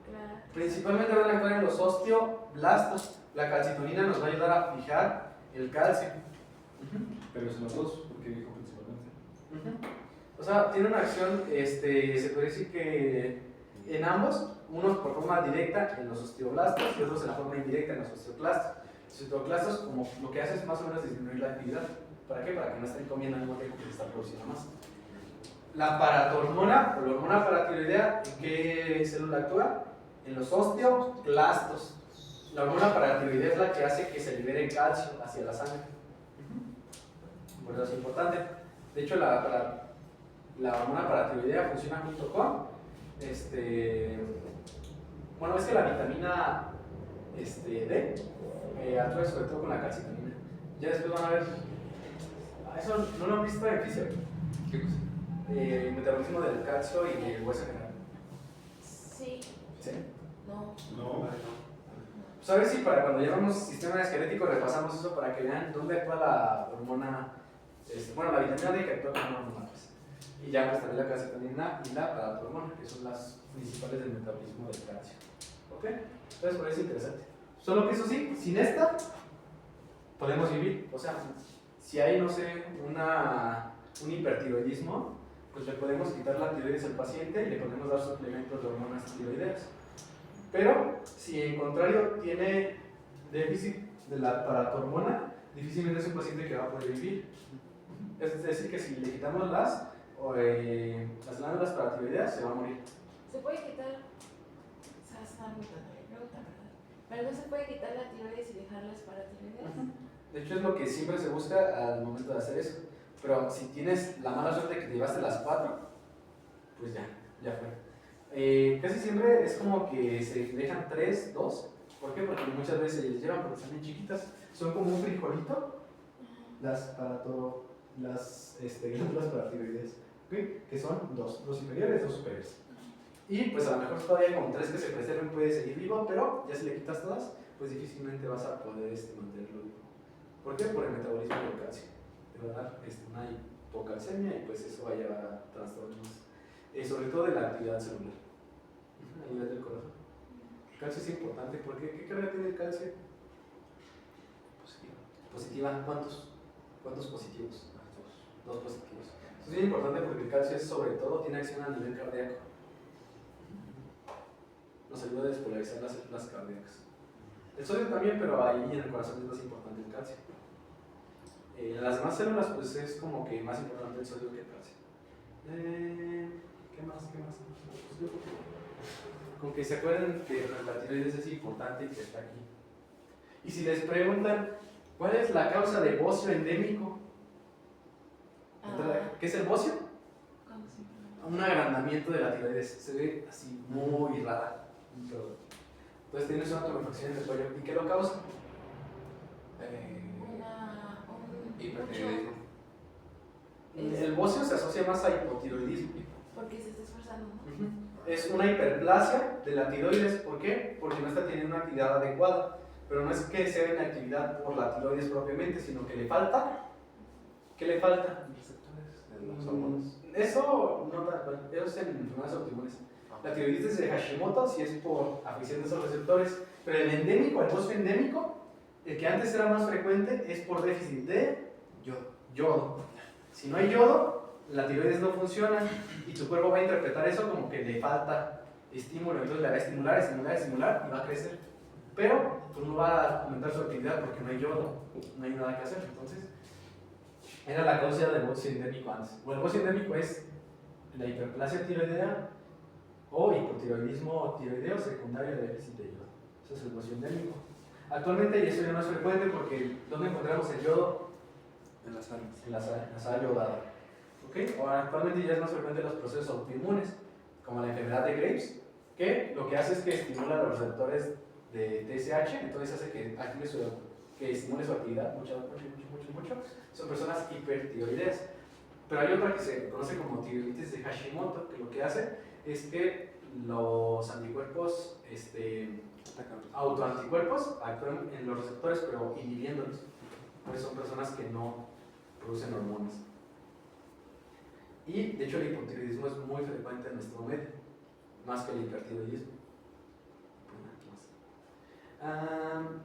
Speaker 2: Claro.
Speaker 1: Principalmente van a actuar en los osteoblastos. La calcitonina nos va a ayudar a fijar el calcio.
Speaker 3: Pero son los dos, porque dijo principalmente.
Speaker 1: O sea, tiene una acción, se puede decir que en ambos, unos por forma directa en los osteoblastos y otros en la forma indirecta en los osteoclastos. Los osteoclastos, como lo que hace es más o menos disminuir la actividad. ¿Para qué? Para que no estén comiendo al mismo tiempo que se está produciendo más. La paratormona, o la hormona paratiroidea, ¿en qué célula actúa? En los osteoclastos. La hormona paratiroidea es la que hace que se libere calcio hacia la sangre. Por eso es importante. De hecho, la hormona paratiroidea funciona junto con bueno, es que la vitamina D actúa sobre todo con la calcitonina. Ya después van a ver. Eso no lo han visto en fisio.
Speaker 4: ¿Qué cosa?
Speaker 1: El metabolismo del calcio y el hueso general.
Speaker 2: Sí.
Speaker 1: ¿Sí?
Speaker 2: No.
Speaker 3: No.
Speaker 1: Pues a ver si para cuando llevamos sistema esquelético repasamos eso para que vean dónde actúa la hormona, bueno, la vitamina D que actúa con una hormona, pues. Y ya pues también la calcitonina y la paratormona, que son las principales del metabolismo del calcio. ¿Ok? Entonces por eso es interesante. Solo que eso sí, sin esta podemos vivir. O sea, si hay, no sé, un hipertiroidismo, pues le podemos quitar la tiroides al paciente y le podemos dar suplementos de hormonas tiroideas. Pero si en contrario tiene déficit de la paratormona, difícilmente es un paciente que va a poder vivir. Es decir, que si le quitamos las glándulas paratiroideas, se va a morir.
Speaker 2: Se puede quitar. ¿Sabes una pregunta, verdad? Pero no se puede quitar la tiroides y dejar las paratiroideas.
Speaker 1: De hecho, es lo que siempre se busca al momento de hacer eso. Pero si tienes la mala suerte de que te llevaste las 4, pues ya fue. Casi siempre es como que se dejan 3, 2. ¿Por qué? Porque muchas veces se les llevan porque están bien chiquitas. Son como un frijolito. Las glándulas paratiroideas. ¿Okay? Que son 2 inferiores, 2 superiores. Y pues a lo mejor todavía con 3 que se preserven puede seguir vivo, pero ya si le quitas todas, pues difícilmente vas a poder mantenerlo vivo. ¿Por qué? Por el metabolismo del calcio. Te va a dar una hipocalcemia y pues eso va a llevar a trastornos, sobre todo de la actividad celular, a nivel del corazón. El calcio es importante porque ¿qué carga tiene el calcio? Positiva. ¿Cuántos positivos? 2 positivos. Eso es bien importante porque el calcio sobre todo tiene acción a nivel cardíaco. Nos ayuda a despolarizar las células cardíacas. El sodio también, pero ahí en el corazón es más importante el calcio. En las demás células pues es como que más importante el sodio que el calcio. ¿Qué más? Pues, con que se acuerden que la tiroides es importante y que está aquí. Y si les preguntan, ¿cuál es la causa de bocio endémico? ¿Qué es el bocio?
Speaker 2: ¿Cómo se llama?
Speaker 1: Un agrandamiento de la tiroides. Se ve así muy rara. Entonces tienes una tuberculosis en el cuello. ¿Y qué lo causa?
Speaker 4: Hipertiroidismo.
Speaker 1: El bocio se asocia más a hipotiroidismo.
Speaker 2: Porque se está esforzando, ¿no?
Speaker 1: Es una hiperplasia de la tiroides. ¿Por qué? Porque no está teniendo una actividad adecuada. Pero no es que sea una actividad por la tiroides propiamente, sino que le falta. ¿Qué le falta?
Speaker 4: Receptores de los hormonas.
Speaker 1: Eso no tal cual. Eso es en enfermedades autoinmunes. La tiroiditis de Hashimoto sí es por afección de esos receptores. Pero el endémico, el bocio endémico, el que antes era más frecuente, es por déficit de yodo. Si no hay yodo, la tiroides no funciona y tu cuerpo va a interpretar eso como que le falta estímulo. Entonces le va a estimular y va a crecer. Pero pues no va a aumentar su actividad porque no hay yodo, no hay nada que hacer. Entonces, era la causa del bocio endémico antes. O el bocio endémico es la hiperplasia tiroidea o hipotiroidismo tiroideo secundario de déficit de yodo. Eso es el bocio endémico. Actualmente eso ya no es frecuente porque ¿dónde encontramos el yodo?
Speaker 4: En la sal.
Speaker 1: En la sal yodada. ¿Okay? Ahora, actualmente ya es más frecuente los procesos autoinmunes, como la enfermedad de Graves, que lo que hace es que estimula los receptores de TSH, entonces hace que active que estimule su actividad mucho, son personas hipertiroideas. Pero hay otra que se conoce como tiroiditis de Hashimoto, que lo que hace es que los anticuerpos, autoanticuerpos, actúan en los receptores, pero inhibiéndolos. Pues son personas que no producen hormonas. Y de hecho el hipotiroidismo es muy frecuente en nuestro medio, más que el hipertiroidismo.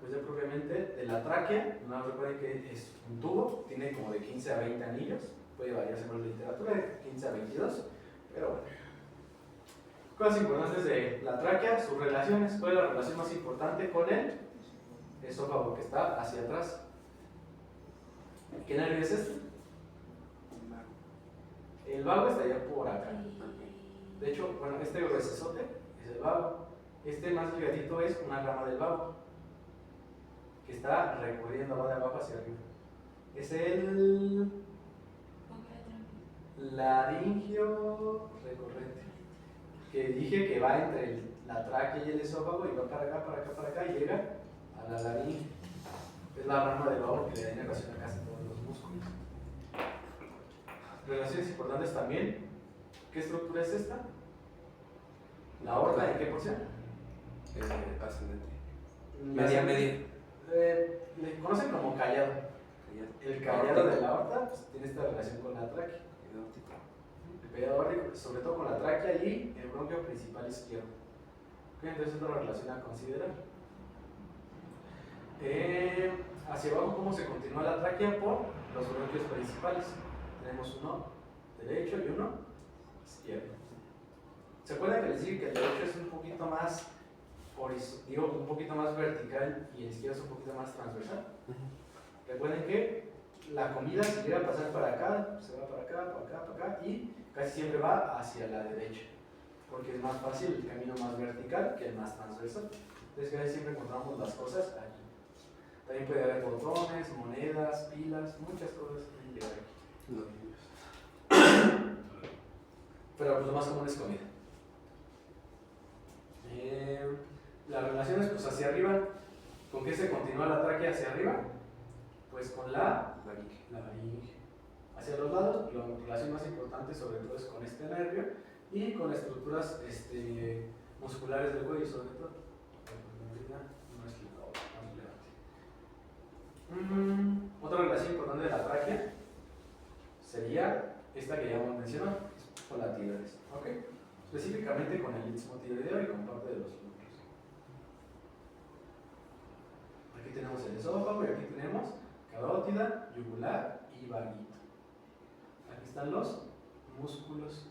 Speaker 1: Pues ya propiamente de la tráquea, no recuerden que es un tubo, tiene como de 15 a 20 anillos, puede variar según la literatura, de 15 a 22, pero bueno. Cosas importantes de la tráquea, sus relaciones. ¿Cuál es la relación más importante con el esófago, que está hacia atrás? ¿Qué nervio es este? El vago estaría por acá. De hecho, bueno, este gruesote es el vago. Este más delgadito es una rama del vago, que está recorriendo, va de abajo hacia arriba. Es el laringio recurrente, que dije que va entre la tráquea y el esófago y va para acá, para acá, para acá y llega a la laringe. Es la rama del vago que le da relación a casi todos los músculos. Relaciones importantes también. ¿Qué estructura es esta? La aorta, ¿en qué porción?
Speaker 4: Ascendente. Media.
Speaker 1: Le conocen como callado. El callado de la aorta pues, tiene esta relación con la tráquea. El período aórtico, sobre todo con la tráquea y el bronquio principal izquierdo. Okay, entonces es otra relación a considerar. Hacia abajo, ¿cómo se continúa la tráquea? Por los bronquios principales. Tenemos uno derecho y uno izquierdo. ¿Se acuerdan que les dije que el derecho es un poquito más un poquito más vertical y el izquierdo es un poquito más transversal? Recuerden que la comida, si llega a pasar para acá, se va para acá, para acá, para acá y casi siempre va hacia la derecha, porque es más fácil el camino más vertical que el más transversal. Entonces casi siempre encontramos las cosas aquí. También puede haber botones, monedas, pilas, muchas cosas pueden llegar aquí. Pero pues lo más común es comida. Las relaciones pues hacia arriba, ¿con qué se continúa la tráquea hacia arriba? Pues con la laringe. Hacia los lados, la relación más importante sobre todo es con este nervio y con estructuras musculares del cuello sobre todo. Otra relación importante de la tráquea sería esta que ya hemos mencionado, con la tiroides. ¿Okay? Específicamente con el istmo tiroideo y con parte de los glúteos. Aquí tenemos el esófago y aquí tenemos carótida, yugular y vaguito. Aquí están los músculos.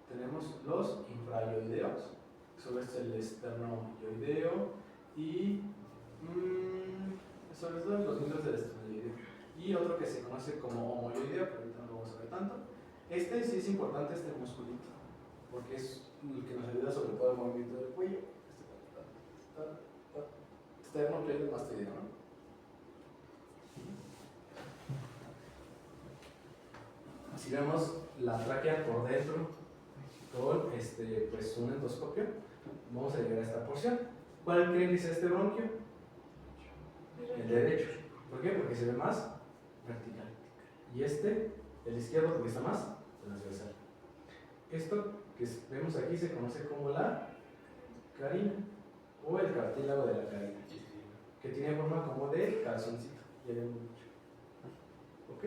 Speaker 1: Tenemos los infrayoideos, sobre esto el esternoyoideo y sobre todo los miembros del esternoyoideo. Y otro que se conoce como homoyoideo, pero ahorita no lo vamos a ver tanto. Este sí es importante, este musculito, porque es el que nos ayuda sobre todo al movimiento del cuello. Esternocleidomastoideo más teoría, ¿no? Si vemos la tráquea por dentro con pues un endoscopio, vamos a llegar a esta porción. ¿Cuál creen que es este bronquio? El derecho. ¿Por qué? Porque se ve más vertical. Y el izquierdo, porque está más transversal. Esto que vemos aquí se conoce como la carina o el cartílago de la carina, que tiene forma como de calzoncito. Ya vemos mucho. ¿Ok?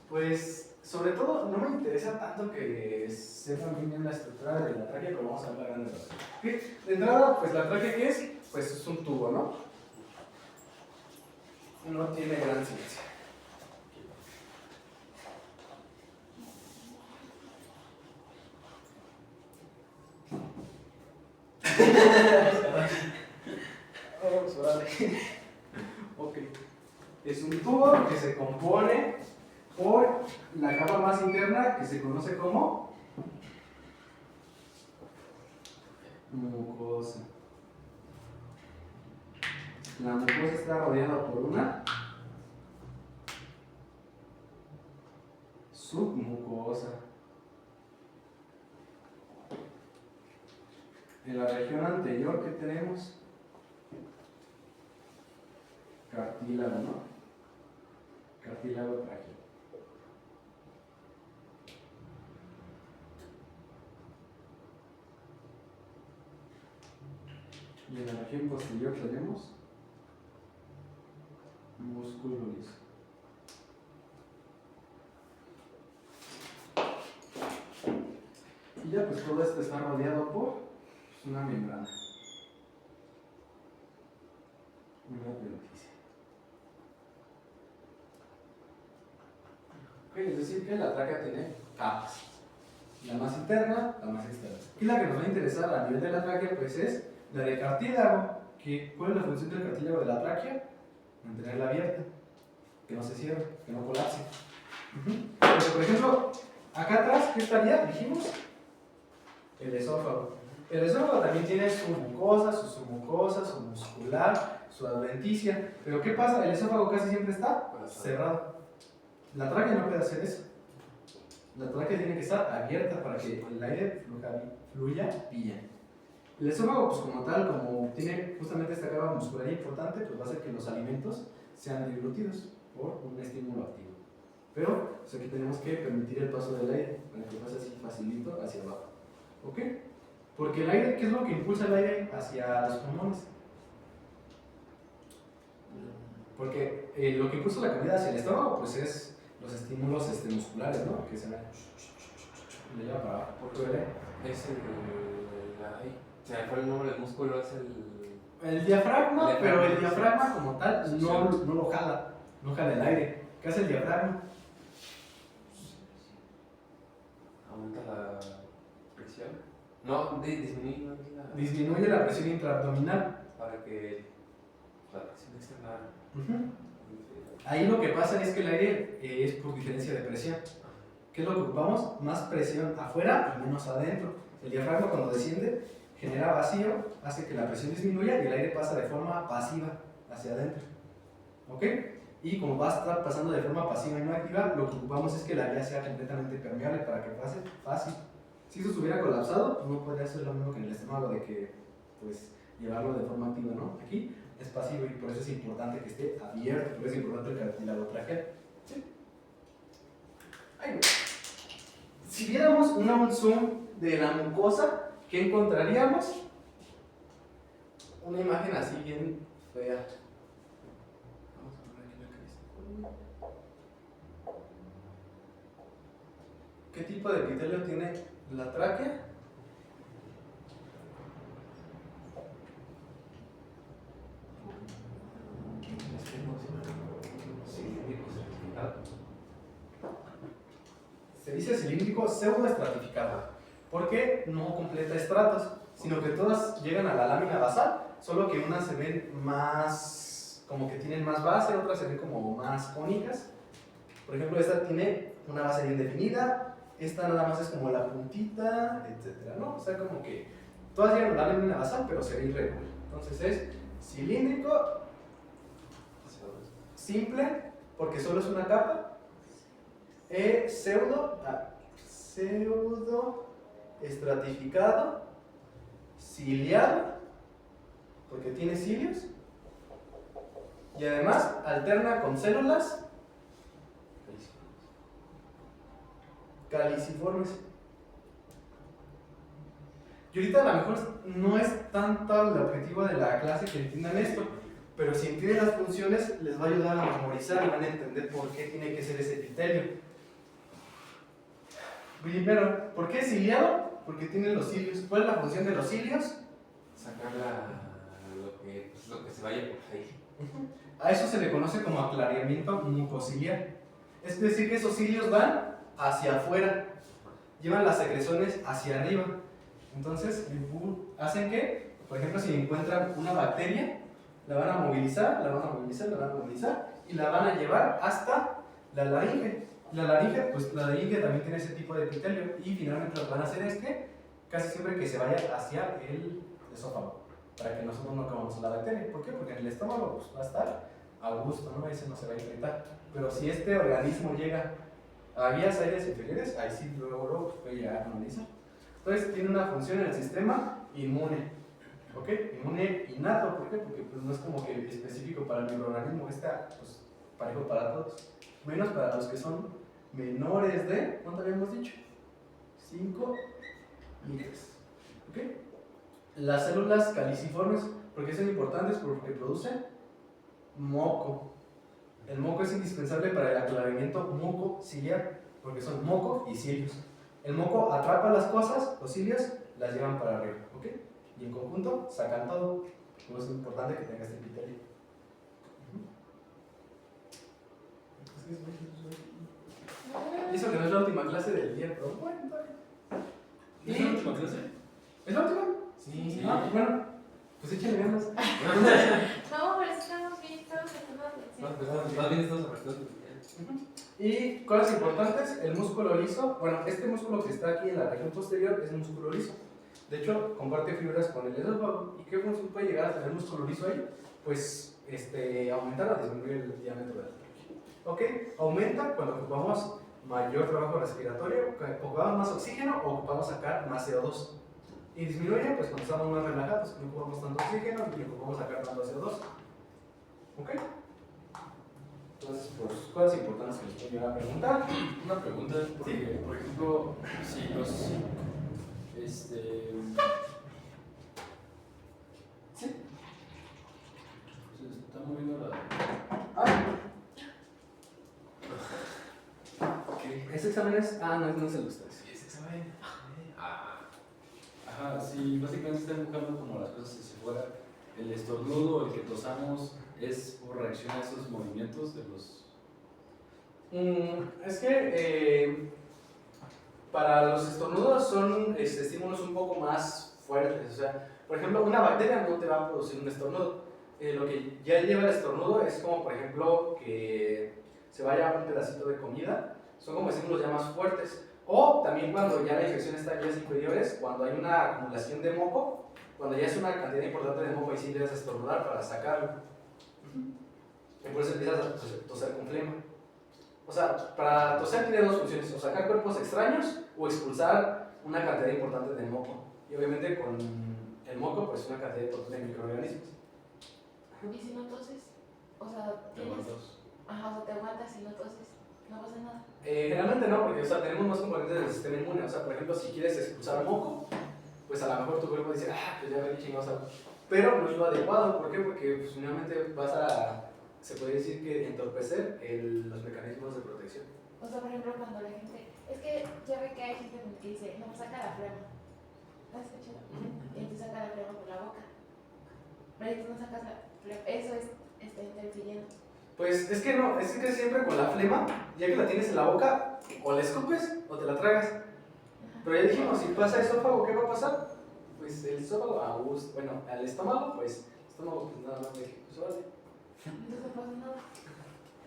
Speaker 1: Pues sobre todo no me interesa tanto que sepan bien la estructura de la tráquea, pero vamos a hablar a grandes rasgos. De entrada, pues la tráquea, ¿qué es? Pues es un tubo, ¿no? No tiene gran ciencia. Ok. Es un tubo que se compone por la capa más interna que se conoce como mucosa. La mucosa está rodeada por una submucosa. En la región anterior que tenemos cartílago, ¿no? Cartílago tráqueo. Y en la región posterior tenemos músculo liso. Y ya pues todo esto está rodeado por una membrana. Una adventicia. Okay, es decir que la tráquea tiene capas. La más interna, la más externa. Y la que nos va a interesar a nivel de la tráquea pues es la del cartílago. ¿Cuál es la función del cartílago de la tráquea? Mantenerla abierta, que no se cierre, que no colapse. Pero, por ejemplo, acá atrás, ¿qué estaría? Dijimos el esófago. El esófago también tiene su mucosa, su submucosa, su muscular, su adventicia. Pero ¿qué pasa? El esófago casi siempre está cerrado. La tráquea no puede hacer eso. La tráquea tiene que estar abierta para que el aire fluya bien. El esófago, pues como tal, como tiene justamente esta capa muscular importante, pues va a hacer que los alimentos sean deglutidos por un estímulo activo. Pero pues aquí tenemos que permitir el paso del aire para que pase así facilito hacia abajo. ¿Ok? Porque el aire, ¿qué es lo que impulsa el aire hacia los pulmones? Porque lo que impulsa la comida hacia el estómago, pues es los estímulos musculares, ¿no? Que se le lleva para abajo.
Speaker 4: Es se me fue el nombre del músculo, es
Speaker 1: el diafragma, pero el diafragma como tal no lo jala, no jala el aire. ¿Qué hace el diafragma?
Speaker 4: Aumenta la presión. No,
Speaker 1: disminuye la presión intraabdominal.
Speaker 4: Para que la presión externa.
Speaker 1: Ahí lo que pasa es que el aire es por diferencia de presión. ¿Qué es lo que ocupamos? Más presión afuera y menos adentro. El diafragma cuando desciende genera vacío, hace que la presión disminuya y el aire pasa de forma pasiva hacia adentro. ¿Ok? Y como va a estar pasando de forma pasiva y no activa, lo que ocupamos es que la vía sea completamente permeable para que pase fácil. Si eso estuviera colapsado, pues no podría ser lo mismo que en el estómago de que pues llevarlo de forma activa, ¿no? Aquí es pasivo y por eso es importante que esté abierto, por eso es importante el cartílago traqueal. ¿Sí? Si viéramos un zoom de la mucosa, ¿qué encontraríamos? Una imagen así bien fea. Vamos a poner aquí la cresta. ¿Qué tipo de epitelio tiene la tráquea? Se dice cilíndrico pseudoestratificado. Porque no completa estratos, sino que todas llegan a la lámina basal, solo que unas se ven más, como que tienen más base, otras se ven como más cónicas. Por ejemplo, esta tiene una base bien definida, esta nada más es como la puntita, etcétera, ¿no? O sea, como que todas llegan a la lámina basal, pero se ve irregular. Entonces es cilíndrico, simple, porque solo es una capa, pseudo estratificado, ciliado, porque tiene cilios, y además alterna con células caliciformes. Y ahorita a lo mejor no es tanto el objetivo de la clase que entiendan esto, pero si entienden las funciones les va a ayudar a memorizar y van a entender por qué tiene que ser ese epitelio. Primero, ¿por qué es ciliado? Porque tiene los cilios. ¿Cuál es la función de los cilios?
Speaker 4: Sacar lo que se vaya por ahí.
Speaker 1: A eso se le conoce como aclaramiento mucociliar. Es decir, que esos cilios van hacia afuera, llevan las secreciones hacia arriba. Entonces, hacen que, por ejemplo, si encuentran una bacteria, la van a movilizar, la van a movilizar, la van a movilizar y la van a llevar hasta la laringe. La laringe también tiene ese tipo de epitelio y finalmente lo que van a hacer es que casi siempre que se vaya hacia el esófago, para que nosotros no comamos la bacteria. ¿Por qué? Porque en el estómago pues, va a estar a gusto, ¿no? Ese no se va a infectar. Pero si este organismo llega a vías aéreas inferiores, ahí sí luego puede llegar a analizar. Entonces tiene una función en el sistema inmune. ¿Ok? Inmune innato, ¿por qué? Porque pues, no es como que específico para el microorganismo, está pues, parejo para todos. Menos para los que son menores de, ¿cuánto habíamos dicho? 5 micras. ¿Ok? Las células caliciformes, ¿por qué son importantes? Porque producen moco. El moco es indispensable para el aclaramiento mucociliar, porque son moco y cilios. El moco atrapa las cosas, los cilios las llevan para arriba, ¿ok? Y en conjunto sacan todo. Por eso es importante que tengas este criterio. Y eso que no es la última clase del día, pero bueno, está bien.
Speaker 3: ¿Es la última clase?
Speaker 1: ¿Es la última?
Speaker 3: Sí.
Speaker 1: Ah, bueno, pues échale ganas.
Speaker 2: No, pero estamos bien, estamos prestando atención.
Speaker 4: Más bien estamos apretando.
Speaker 1: Y cosas importantes, el músculo liso. Bueno, este músculo que está aquí en la región posterior es músculo liso. De hecho, comparte fibras con el esófago. ¿Y qué función puede llegar a tener músculo liso ahí? Pues aumentar o disminuir el diámetro de la tráquea. ¿Ok? Aumenta cuando ocupamos mayor trabajo respiratorio, ocupamos más oxígeno o ocupamos sacar más CO2. Y disminuye pues cuando estamos más relajados, no ocupamos tanto oxígeno y ocupamos sacar tanto CO2. ¿Ok? Entonces, pues, cosas importantes que les puedo llegar a preguntar.
Speaker 3: Una pregunta, porque, por ejemplo, si los.
Speaker 1: ¿Sí?
Speaker 3: Se está moviendo la.
Speaker 1: Ok. Ese examen es. Ah, no es el de ustedes.
Speaker 4: ¿Y ese examen?
Speaker 3: Ajá, sí, básicamente están buscando como las cosas si fuera el estornudo, el que tosamos, es por reacción a esos movimientos de los.
Speaker 1: Es que para los estornudos son estímulos un poco más fuertes. O sea, por ejemplo, una bacteria no te va a producir un estornudo. Lo que ya lleva el estornudo es como, por ejemplo, que se vaya un pedacito de comida. Son como estímulos ya más fuertes. O también cuando ya la infección está en vías inferiores, cuando hay una acumulación de moco, cuando ya es una cantidad importante de moco, y sí debes estornudar para sacarlo. Y por eso empiezas a toser con flema. O sea, para toser tiene dos funciones, o sacar cuerpos extraños o expulsar una cantidad importante de moco. Y obviamente con el moco, pues una cantidad de microorganismos.
Speaker 2: ¿Y si no toses? O sea,
Speaker 3: Te
Speaker 2: tienes.
Speaker 3: aguantas.
Speaker 2: Ajá, o sea, te aguantas y no toses. No pasa nada.
Speaker 1: Generalmente no, porque o sea, tenemos más componentes del sistema inmune. O sea, por ejemplo, si quieres expulsar moco, pues a lo mejor tu cuerpo dice, pues ya me chingados algo. Pero no es lo adecuado, ¿por qué? Porque pues, finalmente vas a, se puede decir que entorpecer los mecanismos de protección.
Speaker 2: O sea, por ejemplo, cuando la gente. Es que ya ve que hay gente que dice, no, saca la flema. ¿Has escuchado? Y entonces saca la flema por la boca. Pero si tú no sacas la flema, eso está interfiriendo.
Speaker 1: Pues es que no, es que siempre con la flema, ya que la tienes en la boca, o la escupes o te la tragas. Pero ya dijimos, si pasa esófago, ¿qué va a pasar? Pues el esófago, bueno, al estómago, pues el estómago pues nada más de que pues vale.
Speaker 2: Entonces no pasa nada.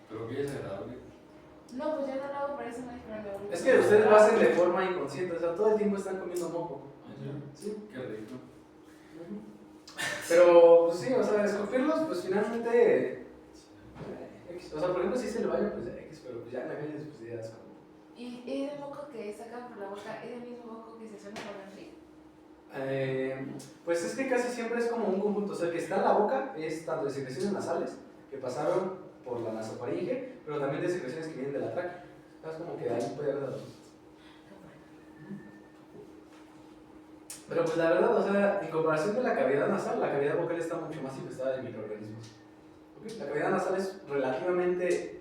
Speaker 3: Pero que es agradable.
Speaker 2: No, pues yo no lo hago por eso, no es para mi.
Speaker 1: Es que ustedes lo hacen de forma inconsciente, o sea, todo el tiempo están comiendo moco. Sí.
Speaker 3: Qué rico.
Speaker 1: Pero, pues sí, o sea, escupirlos, pues finalmente. O sea, por ejemplo, si es el baño, pues X, pero pues ya en la calle después ya es como.
Speaker 2: ¿Y el moco que sacan por la boca es el mismo moco que se suena por la nariz?
Speaker 1: Pues es que casi siempre es como un conjunto, o sea, el que está en la boca es tanto de secreciones nasales que pasaron por la nasofaringe, pero también de secreciones que vienen de la tráquea. Es como que ahí puede haber dos. Pero pues la verdad, o sea, en comparación de la cavidad nasal, la cavidad vocal está mucho más infestada de microorganismos. ¿Okay? La cavidad nasal es relativamente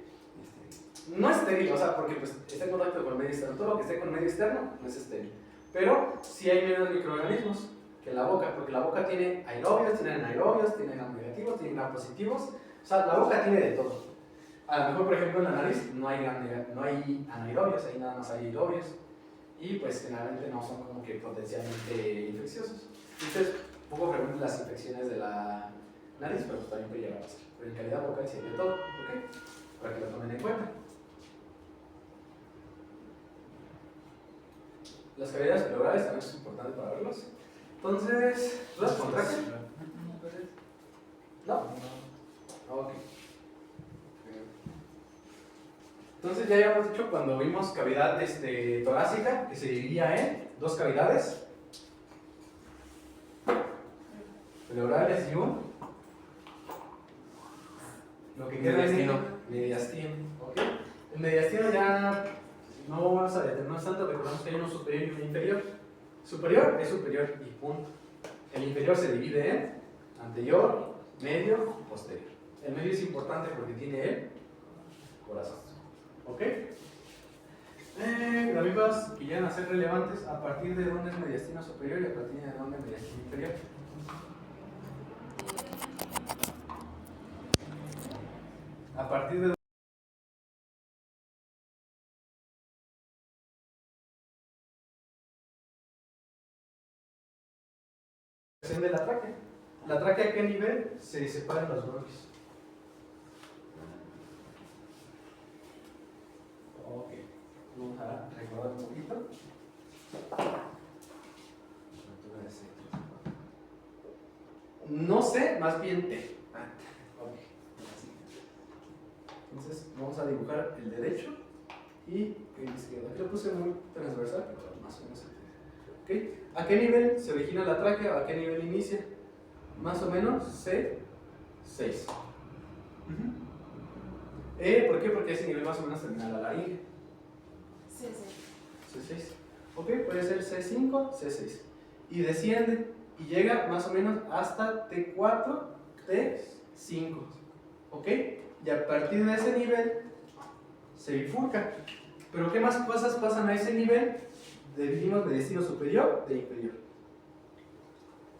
Speaker 1: no estéril, o sea, porque pues está en contacto con el medio externo. Todo lo que esté con el medio externo no es estéril. Pero sí hay menos microorganismos que la boca, porque la boca tiene aerobios, tiene anaerobios, tiene gram negativos, tiene gram positivos. O sea, la boca tiene de todo. A lo mejor, por ejemplo, en la nariz no hay anaerobios, ahí nada más hay aerobios. Y pues generalmente no son como que potencialmente infecciosos. Entonces, poco frecuentes las infecciones de la nariz, pero pues también puede llegar a pasar. Pero en calidad vocal sí hay de todo, ¿ok? Para que lo tomen en cuenta. Las cavidades pleurales también es importante para verlos. Entonces, ¿dudas con tráquea? No. Ok. Entonces ya habíamos dicho cuando vimos cavidad torácica, que se dividía en dos cavidades. pleurales y un. Lo que queda es
Speaker 4: Mediastino.
Speaker 1: mediastino. ¿Ok? El mediastino ya no vamos a detenernos tanto, recordamos que hay uno superior y uno inferior. Superior es superior y punto. El inferior se divide en anterior, medio y posterior. El medio es importante porque tiene el corazón. ¿Ok? Gráficos que llegan a ser relevantes a partir de dónde es mediastino superior y a partir de dónde es mediastino inferior. A partir de de la tráquea. ¿La tráquea a qué nivel se separan los bronquios? Ok, vamos a recordar un poquito. No sé, más bien T. Ok, así. Entonces vamos a dibujar el derecho y el izquierdo. Aquí lo puse muy transversal, pero más o menos. ¿Okay? ¿A qué nivel se origina la tráquea? ¿A qué nivel inicia? Más o menos C6. ¿Por qué? Porque ese nivel más o menos termina la laringe.
Speaker 2: Sí, sí.
Speaker 1: C6. Ok, puede ser C5, C6. Y desciende y llega más o menos hasta T4, T5. Ok, y a partir de ese nivel se bifurca. Pero ¿qué más cosas pasan a ese nivel? Dividimos de destino superior de inferior.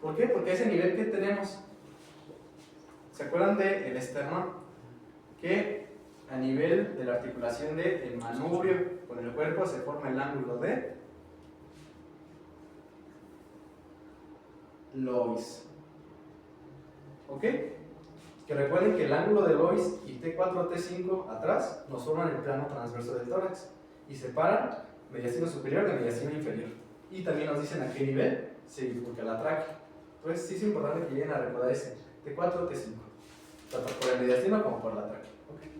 Speaker 1: ¿Por qué? Porque a ese nivel que tenemos, ¿se acuerdan del esternón? Que a nivel de la articulación del manubrio con el cuerpo se forma el ángulo de Lois. ¿Ok? Que recuerden que el ángulo de Lois y T4, T5 atrás nos forman el plano transverso del tórax y separan mediastino superior de mediastino inferior. Y también nos dicen a qué nivel se bifurca la tráquea. Entonces sí es importante que lleguen a recordar ese T4, T5, tanto por el mediastino como por la tráquea. ¿Okay?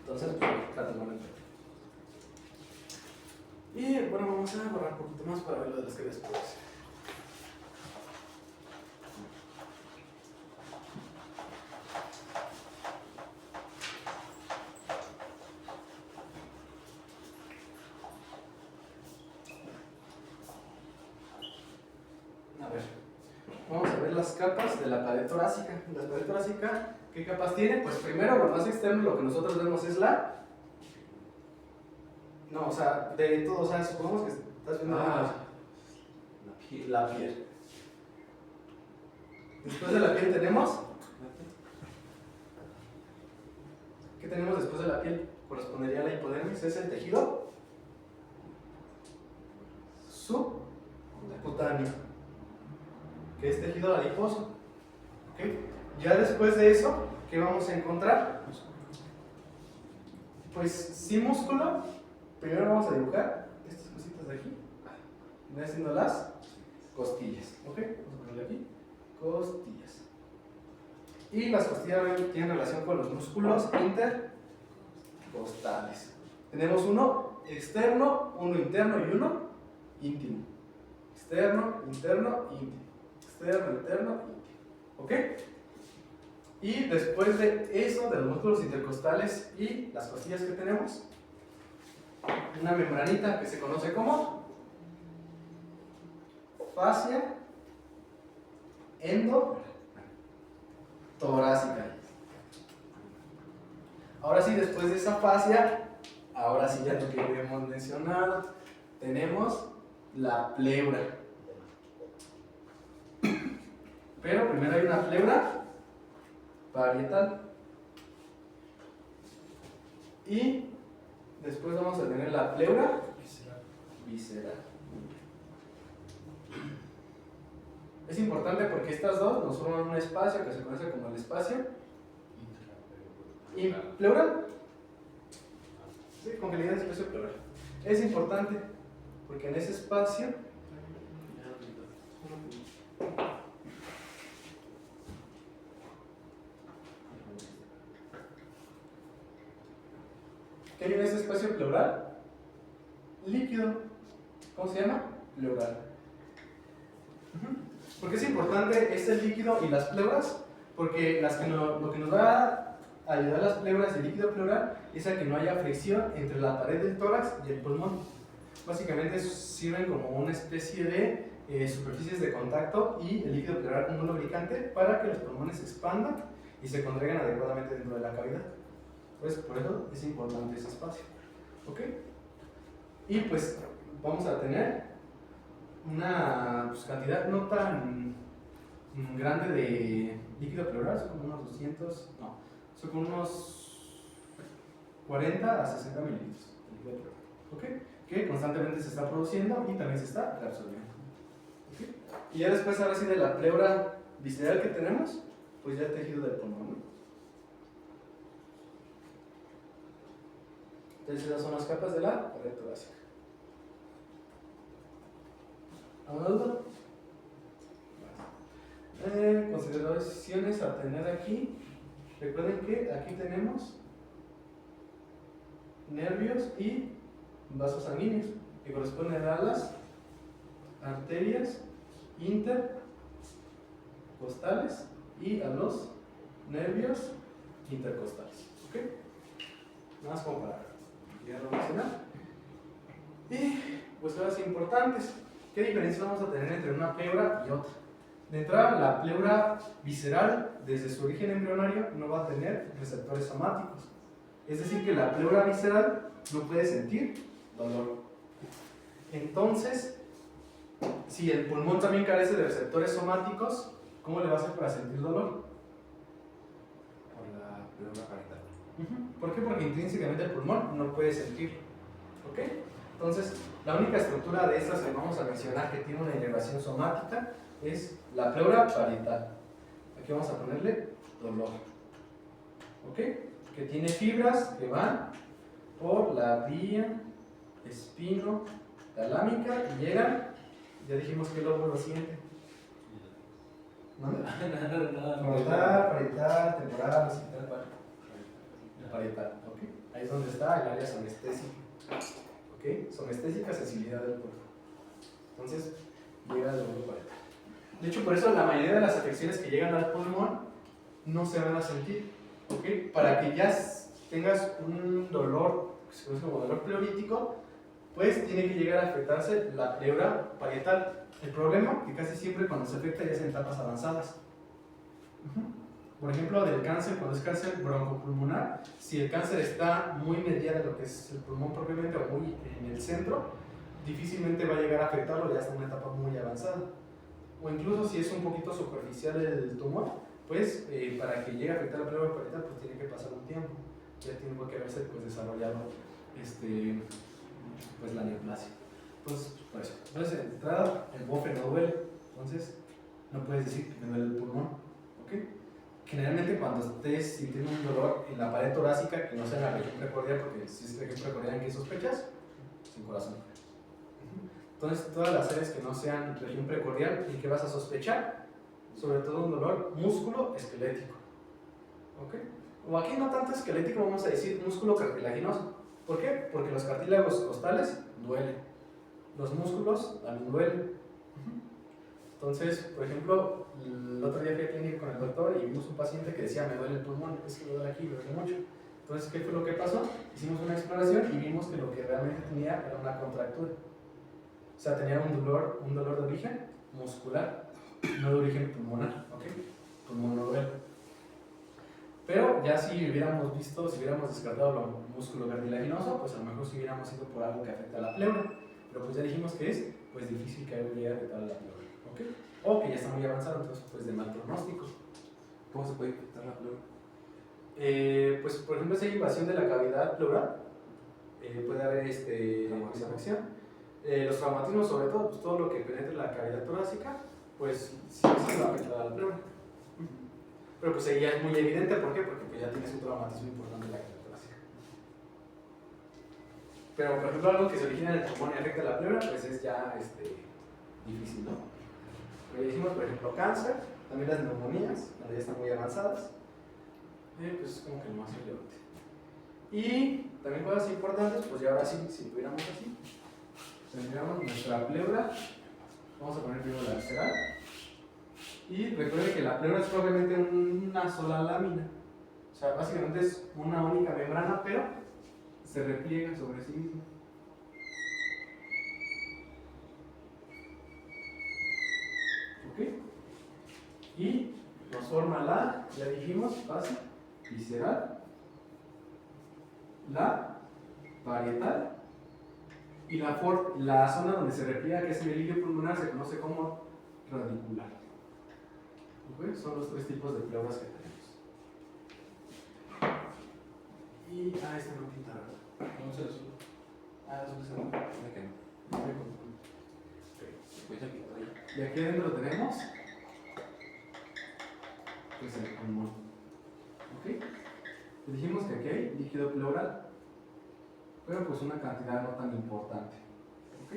Speaker 1: Entonces, tratémoslo en cuenta. Y bueno, vamos a borrar un poquito más para ver lo de las que después. Vamos a ver las capas de la pared torácica. La pared torácica, ¿qué capas tiene? Pues primero, lo más externo, lo que nosotros vemos es la... No, o sea, de todo, o sea, supongamos que estás viendo la piel. Después de la piel tenemos... ¿Qué tenemos después de la piel? Correspondería a la hipodermis, es el tejido subcutáneo, que es tejido adiposo. ¿Okay? Ya después de eso, ¿qué vamos a encontrar? Pues sin músculo, primero vamos a dibujar estas cositas de aquí, voy haciendo las costillas. ¿Ok? Vamos a ponerle aquí, costillas. Y las costillas tienen relación con los músculos intercostales. Tenemos uno externo, uno interno y uno íntimo. Externo, interno, íntimo. Externo, interno, íntimo. ¿Ok? Y después de eso, de los músculos intercostales y las costillas que tenemos, una membranita que se conoce como fascia endotorácica. Ahora sí, después de esa fascia, ahora sí ya lo que habíamos mencionado, tenemos la pleura. Pero primero hay una pleura parietal y después vamos a tener la pleura visceral. Es importante porque estas dos nos forman un espacio que se conoce como el espacio pleural. Sí, con calidad de espacio pleural. Es importante porque en ese espacio ¿qué hay en ese espacio pleural? Líquido. ¿Cómo se llama? Pleural. ¿Por qué es importante este líquido y las pleuras? Porque lo que nos va a ayudar las pleuras y el líquido pleural es a que no haya fricción entre la pared del tórax y el pulmón. Básicamente sirven como una especie de superficies de contacto y el líquido pleural como un lubricante para que los pulmones se expandan y se contraigan adecuadamente dentro de la cavidad. Pues por eso es importante ese espacio. ¿Ok? Y pues vamos a tener una pues, cantidad no tan grande de líquido pleural, son como unos 200, no, son como unos 40 a 60 mililitros de líquido pleural. ¿Ok? Que constantemente se está produciendo y también se está reabsorbiendo. ¿Okay? Y ya después, ahora sí, de la pleura visceral que tenemos, pues ya el tejido del pulmón, ¿no? Entonces esas son las capas de la pared torácica. ¿Alguna duda? Consideraciones a tener aquí. Recuerden que aquí tenemos nervios y vasos sanguíneos que corresponden a las arterias intercostales y a los nervios intercostales. ¿Ok? Nada más como para llegar a mencionar. Y pues cosas importantes. ¿Qué diferencia vamos a tener entre una pleura y otra? De entrada, la pleura visceral, desde su origen embrionario, no va a tener receptores somáticos. Es decir, que la pleura visceral no puede sentir dolor. Entonces, si el pulmón también carece de receptores somáticos, ¿cómo le va a hacer para sentir dolor?
Speaker 4: Por la pleura parietal.
Speaker 1: ¿Por qué? Porque intrínsecamente el pulmón no puede sentir. ¿Ok? Entonces, la única estructura de estas que vamos a mencionar que tiene una inervación somática es la pleura parietal. Aquí vamos a ponerle dolor. ¿Ok? Que tiene fibras que van por la vía espinotalámica y llegan, ya dijimos que lóbulo siente. Frontal, parietal, temporal, occipital, parietal. ¿Ok? Ahí es donde está el área somestésica. ¿Ok? Somestésica, sensibilidad del cuerpo. Entonces, llega al lóbulo parietal. De hecho, por eso la mayoría de las afecciones que llegan al pulmón no se van a sentir. ¿Ok? Para que ya tengas un dolor, que se conoce como dolor pleurítico, pues tiene que llegar a afectarse la pleura parietal. El problema es que casi siempre cuando se afecta ya es en etapas avanzadas. Por ejemplo, del cáncer, cuando es cáncer broncopulmonar, si el cáncer está muy mediado en lo que es el pulmón propiamente o muy en el centro, difícilmente va a llegar a afectarlo ya hasta una etapa muy avanzada. O incluso si es un poquito superficial el tumor, pues para que llegue a afectar la pleura parietal, pues tiene que pasar un tiempo. Ya tiene que haberse pues, desarrollado pues, la neoplasia. Entonces, por eso. Entonces, de entrada, el bofe no duele. Entonces, no puedes decir que me duele el pulmón. ¿Ok? Generalmente, cuando estés sintiendo un dolor en la pared torácica, que no sea en la región precordial, porque si es región precordial, ¿en qué sospechas? Sin corazón. Entonces, todas las áreas que no sean región precordial, ¿en qué vas a sospechar? Sobre todo un dolor músculo esquelético. ¿Ok? O aquí no tanto esquelético, vamos a decir músculo cartilaginoso. ¿Por qué? Porque los cartílagos costales duelen. Los músculos también duelen. Entonces, por ejemplo, el otro día fui a clínica con el doctor y vimos un paciente que decía, me duele el pulmón, es que me duele aquí, me duele mucho. Entonces, ¿qué fue lo que pasó? Hicimos una exploración y vimos que lo que realmente tenía era una contractura. O sea, tenía un dolor de origen muscular, no de origen pulmonar. ¿Ok? Pulmón no duele. Pero ya si hubiéramos visto, si hubiéramos descartado lo músculo cartilaginoso, pues a lo mejor si hubiéramos ido por algo que afecta a la pleura. Pero pues ya dijimos que es pues difícil que algo llegue a afectar a la pleura. ¿Okay? O que ya está muy avanzado, entonces pues de mal pronóstico.
Speaker 4: ¿Cómo se puede infectar la pleura?
Speaker 1: Pues por ejemplo si hay invasión de la cavidad pleural, puede haber infección. Los traumatismos, sobre todo, pues todo lo que penetre la cavidad torácica, pues sí va a afectar a la pleura. Pero pues ahí ya es muy evidente, ¿por qué? Porque pues ya tienes un traumatismo importante en la cavidad torácica. Pero por ejemplo algo que se origina en el pulmón y afecta a la pleura, pues es ya difícil, ¿no? Pero dijimos, por ejemplo, cáncer, también las neumonías, cuando ya están muy avanzadas, pues es como que lo más relevante. Y también cosas importantes, pues ya ahora sí, si tuviéramos así, tendríamos nuestra pleura, vamos a poner primero la visceral, Y recuerde que la pleura es propiamente una sola lámina. O sea, básicamente es una única membrana, pero se repliega sobre sí misma. ¿Ok? Y nos forma la, ya dijimos, fase visceral, la parietal y la zona donde se repliega, que es en el hilio pulmonar, se conoce como radicular. ¿Ok? Son los tres tipos de pleuras que tenemos. Y, este no pinta, ¿verdad?
Speaker 3: ¿Cómo se azul?
Speaker 1: Eso se no.
Speaker 4: Mira que no.
Speaker 1: Me confundo.
Speaker 4: Pues aquí está ahí.
Speaker 1: Y aquí adentro tenemos, pues el pulmón. ¿Ok? Dijimos que aquí hay líquido pleural, pero pues una cantidad no tan importante. ¿Ok?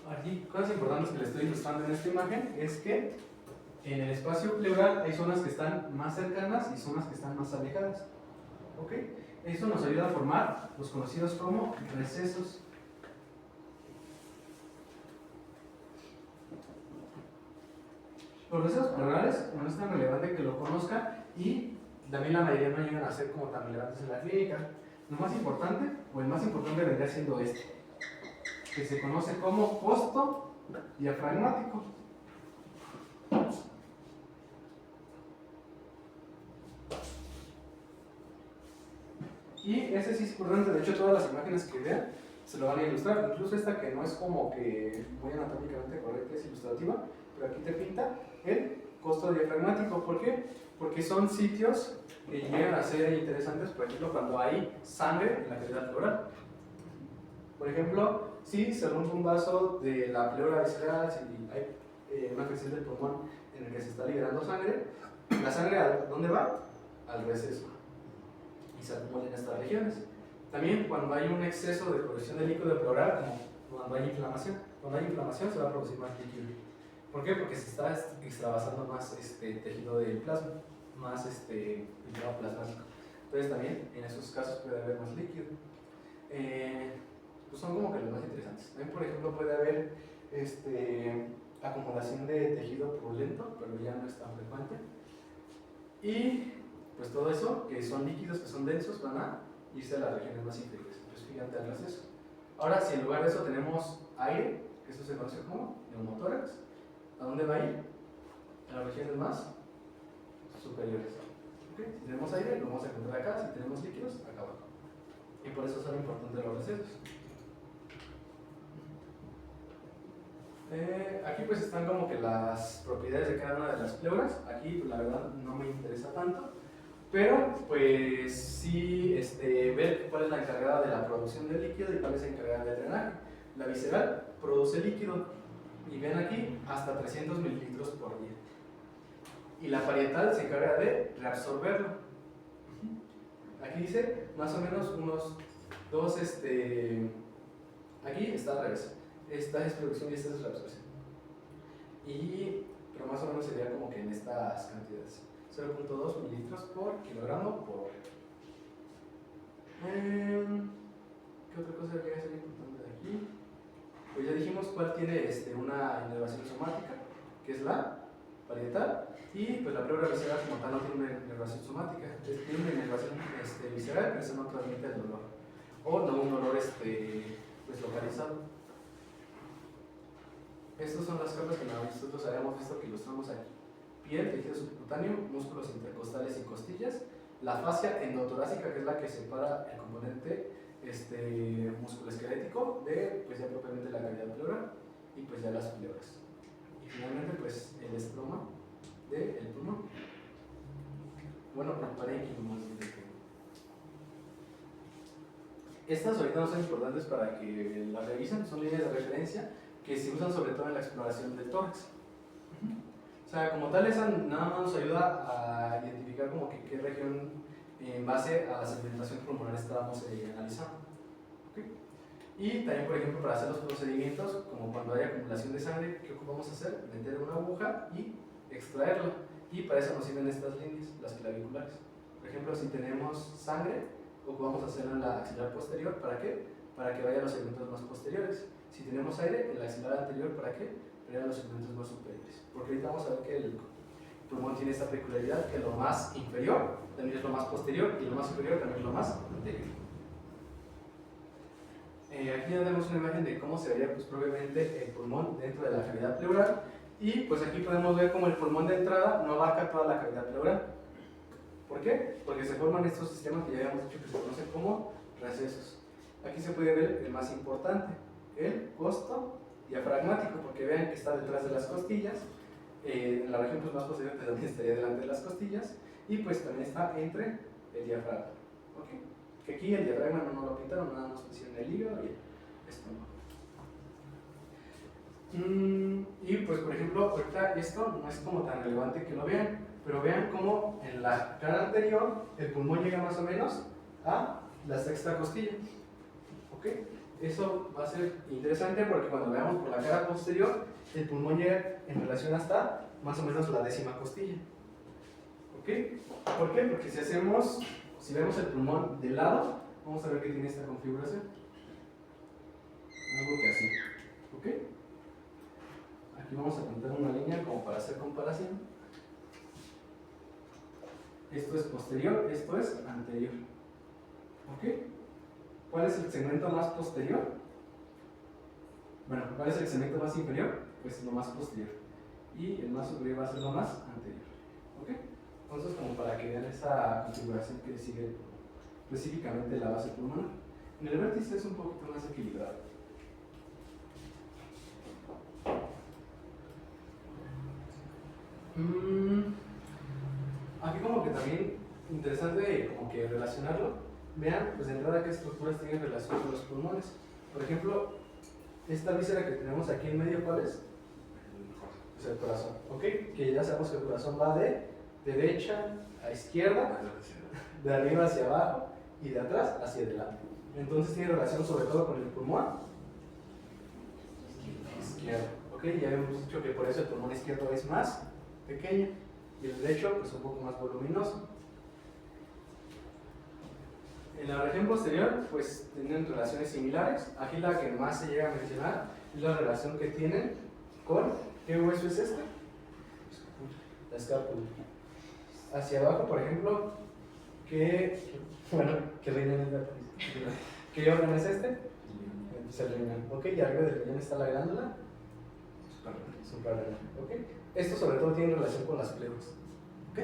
Speaker 1: Aquí, cosas importantes que les estoy ilustrando en esta imagen es que en el espacio pleural hay zonas que están más cercanas y zonas que están más alejadas. ¿Ok? Eso nos ayuda a formar los conocidos como recesos. Los recesos pleurales no es tan relevante que lo conozcan y también la mayoría no llegan a ser como tan relevantes en la clínica. Lo más importante, o el más importante vendría siendo este, que se conoce como costo diafragmático. Y ese sí es importante, de hecho todas las imágenes que vean se lo van a ilustrar, incluso esta que no es como que muy anatómicamente correcta, es ilustrativa, pero aquí te pinta el costo diafragmático. ¿Por qué? Porque son sitios que llegan a ser interesantes, por ejemplo, cuando hay sangre en la cavidad pleural. Por ejemplo, si se rompe un vaso de la pleura visceral, si hay una afección del pulmón en el que se está liberando sangre, ¿la sangre a dónde va? Al receso. Y se acumula en estas regiones. También cuando hay un exceso de producción de líquido pleural, como cuando hay inflamación. Cuando hay inflamación se va a producir más líquido. ¿Por qué? Porque se está extravasando más tejido del plasma, más tejido plasmático. Entonces también en esos casos puede haber más líquido. Pues son como que los más interesantes. También, por ejemplo, puede haber acumulación de tejido purulento, pero ya no es tan frecuente. Y pues todo eso, que son líquidos, que son densos, van a irse a las regiones más inferiores. Entonces fíjate al receso. Ahora, si en lugar de eso tenemos aire, que eso se conoce como neumotórax, ¿a dónde va a ir? A las regiones más superiores. ¿Okay? Si tenemos aire, lo vamos a encontrar acá. Si tenemos líquidos, acá abajo. Y por eso son importantes los recesos. Aquí pues están como que las propiedades de cada una de las pleuras. Aquí pues, la verdad no me interesa tanto, pero pues sí ver cuál es la encargada de la producción de líquido y cuál es la encargada del drenaje. La visceral produce líquido y ven aquí hasta 300 mililitros por día, y la parietal se encarga de reabsorberlo. Aquí dice más o menos unos dos, aquí está al revés. Esta es producción y esta es reabsorción. Pero más o menos sería como que en estas cantidades: 0.2 mililitros por kilogramo por hora. ¿Qué otra cosa que ser importante de aquí? Pues ya dijimos cuál tiene una inervación somática, que es la parietal, y pues la pleura visceral como tal no tiene una inervación somática, tiene una inervación visceral, pero eso no transmite el dolor, o no un dolor pues localizado. Estas son las capas que nosotros habíamos visto que ilustramos aquí: piel, tejido subcutáneo, músculos intercostales y costillas, la fascia endotorácica, que es la que separa el componente musculoesquelético de pues ya propiamente la cavidad pleural, y pues ya las pleuras, y finalmente pues el estroma del pulmón, bueno, el parénquimo más bien del pulmón. Estas ahorita no son importantes para que las revisen, son líneas de referencia que se usan sobre todo en la exploración del tórax. O sea, como tal, esa nada más nos ayuda a identificar como que qué región en base a la segmentación pulmonar estábamos analizando. ¿Okay? Y también, por ejemplo, para hacer los procedimientos, como cuando hay acumulación de sangre, ¿qué ocupamos hacer? Meter una aguja y extraerlo. Y para eso nos sirven estas líneas, las claviculares. Por ejemplo, si tenemos sangre, ocupamos hacerlo en la axilar posterior. ¿Para qué? Para que vayan los segmentos más posteriores. Si tenemos aire, el axilar anterior, ¿para qué? Para los segmentos más superiores. Porque ahorita vamos a ver que el pulmón tiene esta peculiaridad, que lo más inferior también es lo más posterior y lo más superior también es lo más anterior. Aquí ya tenemos una imagen de cómo se vería pues, propiamente el pulmón dentro de la cavidad pleural. Y pues aquí podemos ver cómo el pulmón de entrada no abarca toda la cavidad pleural. ¿Por qué? Porque se forman estos sistemas que ya habíamos dicho que se conocen como recesos. Aquí se puede ver el más importante, el costo diafragmático, porque vean que está detrás de las costillas, en la región pues, más posterior también estaría delante de las costillas, y pues también está entre el diafragma. ¿Okay? Que aquí el diafragma no lo pintaron, nada más pusieron el hígado y el estómago. Y pues por ejemplo, ahorita esto no es como tan relevante que lo vean, pero vean cómo en la cara anterior el pulmón llega más o menos a la sexta costilla. ¿Ok? Eso va a ser interesante porque cuando veamos por la cara posterior, el pulmón llega en relación hasta más o menos la décima costilla. ¿Ok? ¿Por qué? Porque si vemos el pulmón de lado, vamos a ver que tiene esta configuración. Algo que así. ¿Ok? Aquí vamos a pintar una línea como para hacer comparación. Esto es posterior, esto es anterior. ¿Ok? ¿Cuál es el segmento más posterior? Bueno, ¿cuál es el segmento más inferior? Pues lo más posterior. Y el más superior va a ser lo más anterior. ¿Ok? Entonces, como para que vean esa configuración que sigue específicamente la base pulmonar. En el vértice es un poquito más equilibrado. Aquí como que también interesante como que relacionarlo. Vean, pues de entrada qué estructuras tienen relación con los pulmones. Por ejemplo, esta víscera que tenemos aquí en medio, ¿cuál es? Es el corazón, ¿ok? Que ya sabemos que el corazón va de derecha a izquierda, de arriba hacia abajo y de atrás hacia adelante. Entonces tiene relación sobre todo con el pulmón izquierdo, ¿ok? Ya hemos dicho que por eso el pulmón izquierdo es más pequeño y el derecho pues un poco más voluminoso. En la región posterior pues tienen relaciones similares. Aquí la que más se llega a mencionar es la relación que tienen con, ¿qué hueso es este? La escápula. Hacia abajo, por ejemplo, ¿qué riñón es la? ¿Qué órgano es este? Es el riñón, ¿ok? Y arriba del riñón está la glándula suprarrenal, ¿ok? Esto sobre todo tiene relación con las pleuras, ¿ok?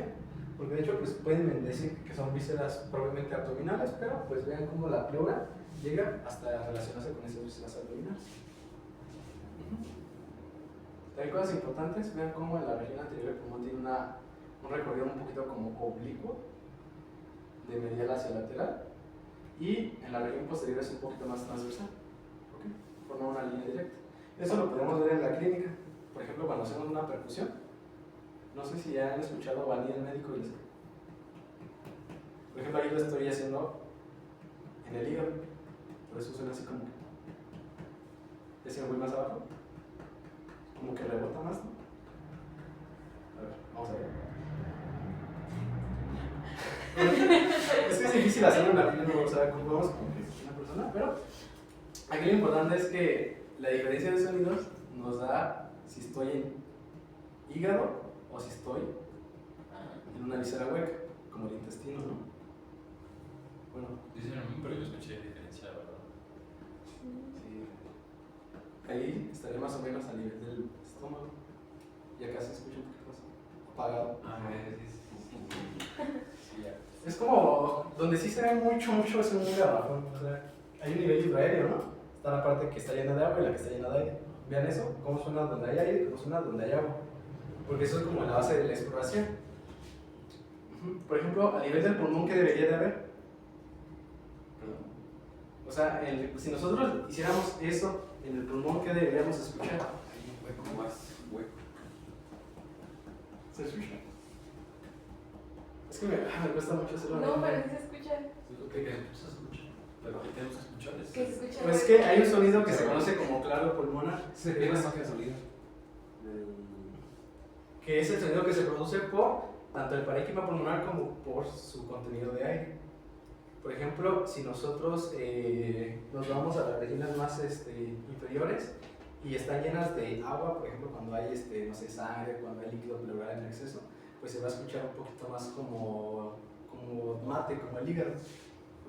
Speaker 1: Porque de hecho pues pueden decir que son vísceras probablemente abdominales, pero pues vean cómo la pleura llega hasta relacionarse con esas vísceras abdominales. Hay cosas importantes, vean cómo en la región anterior el pulmón tiene un recorrido un poquito como oblicuo, de medial hacia lateral, y en la región posterior es un poquito más transversal, ¿okay? Forma una línea directa. Eso lo podemos ver en la clínica, por ejemplo cuando hacemos una percusión. No sé si ya han escuchado o han ido al médico y les... Por ejemplo, ahí lo estoy haciendo en el hígado, por eso suena así como que... Si me voy más abajo, como que rebota más, ¿no? A ver, vamos a ver. Es que es difícil hacerlo en la piel, no vamos a ver cómo vamos como que es una persona, pero aquí lo importante es que la diferencia de sonidos nos da si estoy en hígado o si estoy en una víscera hueca, como el intestino, ¿no? Bueno,
Speaker 3: Dicen a mí, pero yo escuché diferencia, ¿verdad?
Speaker 1: sí. Ahí estaría más o menos a nivel del estómago. Y acá se escucha un poquito más apagado.
Speaker 3: Sí, ya.
Speaker 1: Es como donde sí se ve mucho es en un garrafón. O sea, hay un nivel hidroaéreo, ¿no? Está la parte que está llena de agua y la que está llena de aire. Vean eso, cómo suena donde hay aire y cómo suena donde hay agua. Porque eso es como la base de la exploración. Por ejemplo, a nivel del pulmón, ¿qué debería de haber? O sea, si nosotros hiciéramos eso en el pulmón, ¿qué deberíamos escuchar?
Speaker 4: Hay un hueco más hueco.
Speaker 1: ¿Se escucha? Es que me cuesta mucho hacerlo.
Speaker 2: No, pero sí se escucha.
Speaker 3: ¿Qué se escucha? Pero ¿qué tenemos que escuchar?
Speaker 2: Que se escucha.
Speaker 1: Pues es que hay un sonido que se conoce como claro pulmonar.
Speaker 4: ¿Qué más que sonido?
Speaker 1: Que es el sonido que se produce por tanto el parénquima pulmonar como por su contenido de aire. Por ejemplo, si nosotros nos vamos a las regiones más inferiores y están llenas de agua, por ejemplo, cuando hay no sé, sangre, cuando hay líquido pleural en exceso, pues se va a escuchar un poquito más como mate, como el hígado.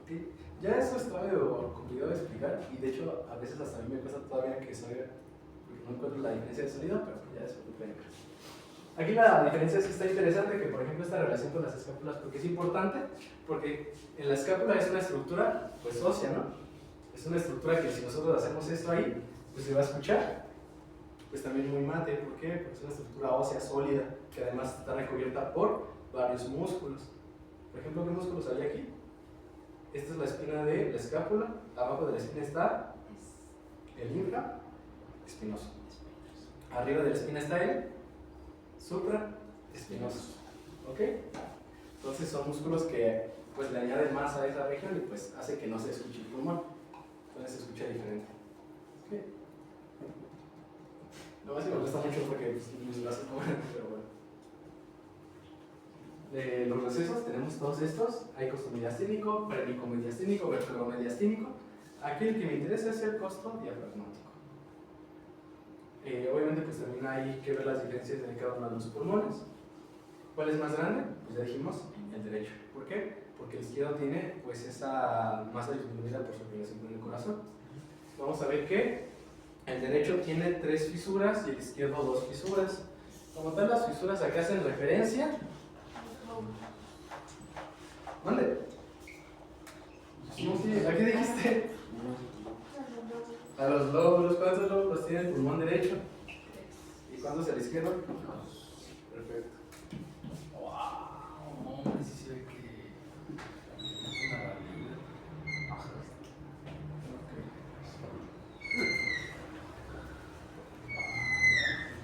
Speaker 1: ¿Okay? Ya eso está medio complicado de explicar y de hecho a veces hasta a mí me cuesta todavía que se oiga, porque no encuentro la diferencia de sonido, pero ya eso lo pueden ver. Aquí la diferencia sí está interesante, que por ejemplo esta relación con las escápulas, porque es importante, porque en la escápula es una estructura pues ósea, ¿no? Es una estructura que si nosotros hacemos esto ahí, pues se va a escuchar, pues también muy mate. ¿Por qué? Porque es una estructura ósea sólida, que además está recubierta por varios músculos. Por ejemplo, ¿qué músculos hay aquí? Esta es la espina de la escápula, abajo de la espina está el infraespinoso. Arriba de la espina está el supraespinoso. ¿Ok? Entonces son músculos que pues le añaden más a esa región y pues hace que no se escuche el pulmón. Entonces se escucha diferente. ¿Ok? Lo más que me gusta mucho porque pues, mis brazos no van, pero bueno. De los recesos tenemos todos estos: hay costomediastínico, premicomediastínico, vertebromediastínico. Aquí el que me interesa es el costodiafragmático. Obviamente pues también hay que ver las diferencias de cada uno de los pulmones. ¿Cuál es más grande? Pues ya dijimos, el derecho. ¿Por qué? Porque el izquierdo tiene pues esa masa disminuida por su relación con el corazón. Vamos a ver que el derecho tiene 3 fisuras y el izquierdo 2 fisuras. Como tal, las fisuras acá hacen referencia. ¿Dónde? No, sí, ¿a qué dijiste? A los lóbulos. ¿Cuántos lóbulos tiene el pulmón derecho? ¿Y cuántos el izquierdo? Perfecto.
Speaker 3: Wow, hombre, sí se ve que es una barbaridad.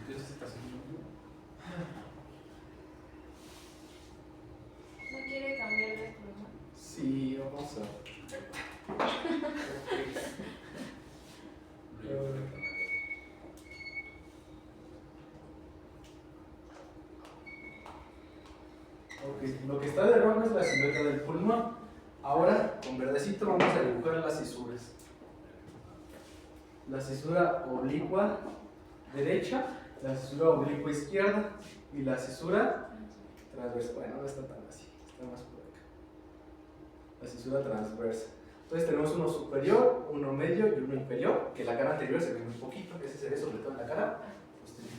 Speaker 3: ¿Qué es esta señora?
Speaker 2: ¿No quiere cambiar de pulmón?
Speaker 1: Sí, vamos a. Ok, lo que está de rojo es la silueta del pulmón. Ahora, con verdecito, vamos a dibujar las cisuras. La cisura oblicua derecha, la cisura oblicua izquierda y la cisura transversa. Bueno, no está tan así, está más por acá. La cisura transversa. Entonces tenemos uno superior, uno medio y uno inferior, que la cara anterior se ve muy poquito, ese se ve sobre todo en la cara posterior.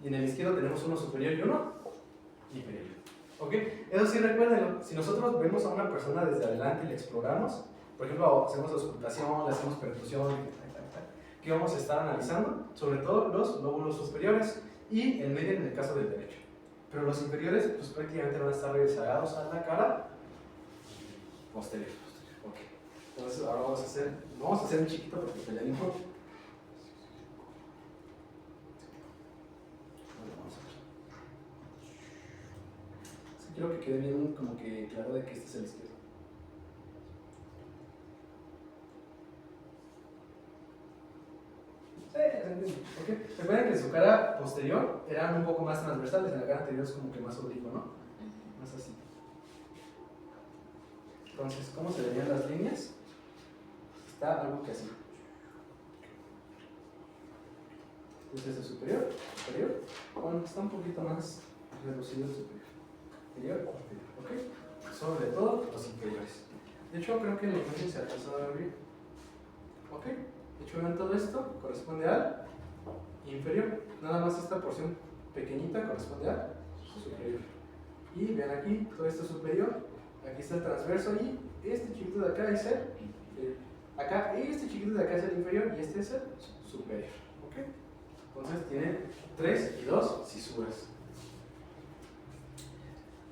Speaker 1: Y en el izquierdo tenemos uno superior y uno inferior. ¿Ok? Eso sí, recuérdenlo. Si nosotros vemos a una persona desde adelante y la exploramos, por ejemplo, hacemos auscultación, le hacemos percusión, ¿qué vamos a estar analizando? Sobre todo los lóbulos superiores y el medio en el caso del derecho. Pero los inferiores, pues prácticamente van a estar rezagados a la cara posterior. Ok. Entonces ahora vamos a hacer un chiquito porque ya no importa. Quiero que quede bien como que claro de que este es el izquierdo. Sí, se entiende. ¿Por qué? Recuerden que en su cara posterior eran un poco más transversales, en la cara anterior es como que más oblicuo, ¿no? Más así. Entonces, ¿cómo se verían las líneas? Está algo que así. Este es el superior. Bueno, está un poquito más reducido el superior. Inferior, ¿ok? Sobre todo los inferiores. De hecho, creo que en la imagen se alcanzó a ver bien. ¿Ok? De hecho, vean todo esto, corresponde al inferior. Nada más esta porción pequeñita corresponde al superior. Y vean aquí, todo esto es superior. Aquí está el transverso y este chiquito de acá es el inferior. Acá, este chiquito de acá es el inferior y este es el superior. ¿Ok? Entonces tiene 3 y 2 cisuras.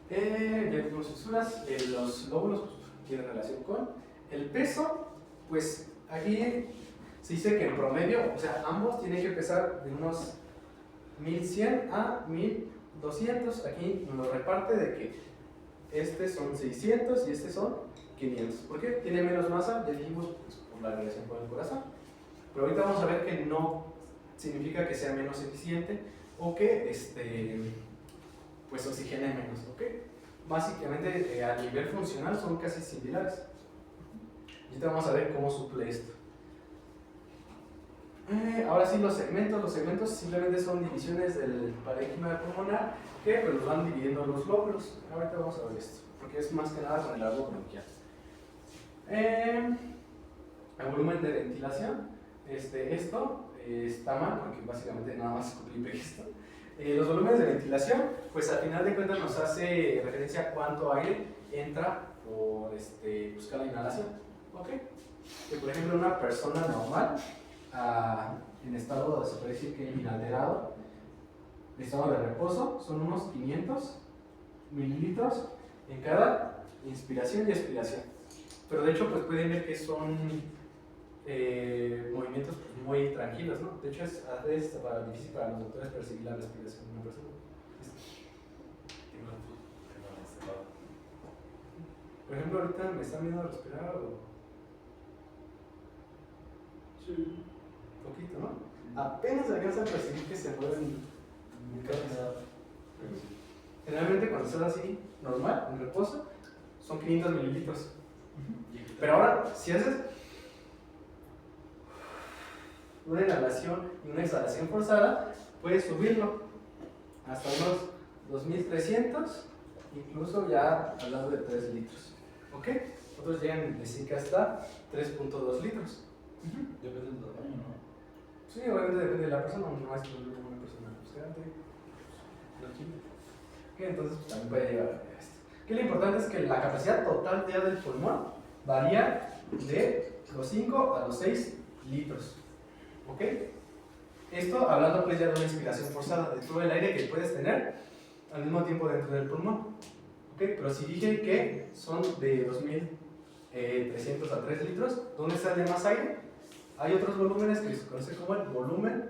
Speaker 1: Ya tenemos fisuras, los lóbulos pues, tienen relación con el peso. Pues aquí se dice que en promedio, o sea, ambos tienen que pesar de unos 1100 a 1200. Aquí nos lo reparte de que este son 600 y este son 500. ¿Por qué? Tiene menos masa, ya dijimos, pues, por la relación con el corazón. Pero ahorita vamos a ver que no significa que sea menos eficiente o que pues oxigene menos, ¿ok? Básicamente a nivel funcional son casi similares. ahorita vamos a ver cómo suple esto. Ahora sí, los segmentos simplemente son divisiones del parénquima pulmonar que pues, los van dividiendo los lóbulos. Ahorita vamos a ver esto, porque es más que nada con el árbol bronquial. El volumen de ventilación, esto está mal porque básicamente nada más copia esto. Los volúmenes de ventilación, pues al final de cuentas nos hace referencia a cuánto aire entra por pues, cada inhalación. ¿Ok? Que por ejemplo una persona normal en estado de, se puede decir que inalterado, de estado de reposo, son unos 500 mililitros en cada inspiración y expiración. Pero de hecho, pues pueden ver que son movimientos pues, muy tranquilos, ¿no? De hecho, a veces es difícil para los doctores percibir la respiración de una persona. Por ejemplo, ahorita me están viendo respirar o... Sí. Poquito, ¿no? Apenas alcanza a percibir que se mueven muy rápido. Generalmente cuando estás así, normal, en reposo, son 500 mililitros. Pero ahora, si haces una inhalación y una exhalación forzada, puedes subirlo hasta unos 2300, incluso ya hablando de 3 litros. ¿Ok? Otros llegan a decir que hasta 3.2 litros.
Speaker 3: Depende del tamaño, ¿no?
Speaker 1: Sí, obviamente depende de la persona, no es una persona grande. Entonces pues, también puede llegar a esto. Que lo importante es que la capacidad total de aire del pulmón varía de los 5 a los 6 litros. ¿Ok? Esto hablando pues ya de una inspiración forzada, de todo el aire que puedes tener al mismo tiempo dentro del pulmón. ¿Ok? Pero si dije que son de 2300 a 3 litros, ¿dónde sale más aire? Hay otros volúmenes que se conoce como el volumen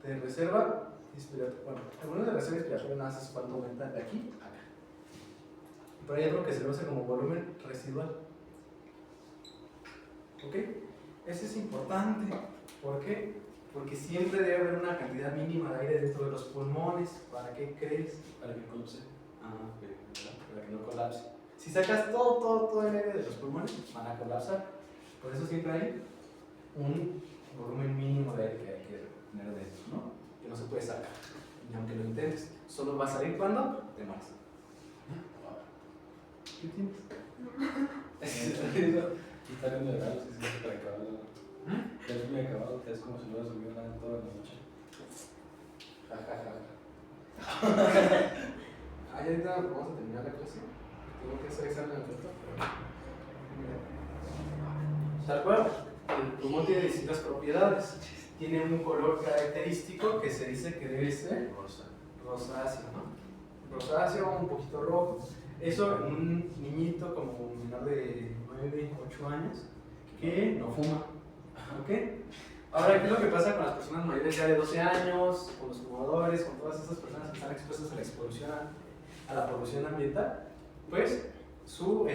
Speaker 1: de reserva inspiratoria. Bueno, el volumen de reserva inspiratoria nada más es cuánto aumenta de aquí a acá. Pero hay otro que se conoce como volumen residual. ¿Ok? Eso es importante. ¿Por qué? Porque siempre debe haber una cantidad mínima de aire dentro de los pulmones. ¿Para qué crees?
Speaker 3: Para que colapse.
Speaker 1: Para que no colapse. Si sacas todo el aire de los pulmones, van a colapsar. Por eso siempre hay un volumen mínimo de aire que hay que tener dentro, ¿no? Que no se puede sacar. Y aunque lo intentes, solo va a salir cuando te mueres. ¿Qué tienes?
Speaker 3: Está viendo de raro, si se hace para acabarlo. Ya es muy acabado, es como si lo hubieras subido toda la noche.
Speaker 1: Ya ahorita vamos a terminar la clase. Tengo que hacer examen de foto, pero... Tal cual, el pulmón tiene distintas propiedades. Tiene un color característico que se dice que debe ser rosáceo, ¿no? Rosáceo, un poquito rojo. Eso en un niñito como menor de 9, 8 años que no fuma. ¿Ok? Ahora, ¿qué es lo que pasa con las personas mayores ya de 12 años, con los fumadores, con todas esas personas que están expuestas a la exposición a la polución ambiental? Pues su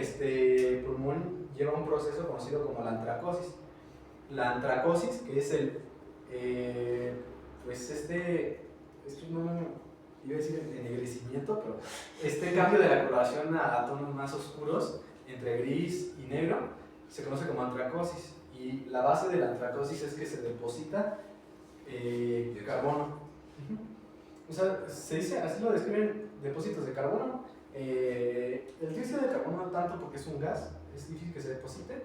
Speaker 1: pulmón lleva un proceso conocido como la antracosis. La antracosis, que es el, pues no iba a decir ennegrecimiento, pero este cambio de la coloración a tonos más oscuros, entre gris y negro, se conoce como antracosis. Y la base de la antracosis es que se deposita carbono. O sea, se dice, así lo describen, depósitos de carbono. El dióxido de carbono no tanto porque es un gas, es difícil que se deposite,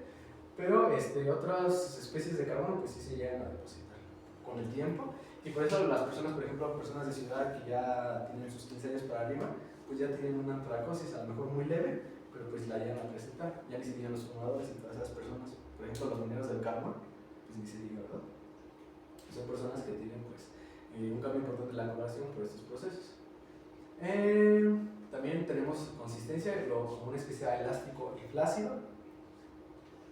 Speaker 1: pero otras especies de carbono pues sí se llegan a depositar con el tiempo. Y por eso las personas, por ejemplo, personas de ciudad que ya tienen sus 15 años para arriba, pues ya tienen una antracosis, a lo mejor muy leve, pero pues la llegan a presentar. Ya ni se digan los fumadores y todas esas personas, por ejemplo, los mineros del carbón, pues ni se diga, ¿verdad? Son personas que tienen pues un cambio importante en la coloración por estos procesos. También tenemos consistencia, lo común es que sea elástico y flácido,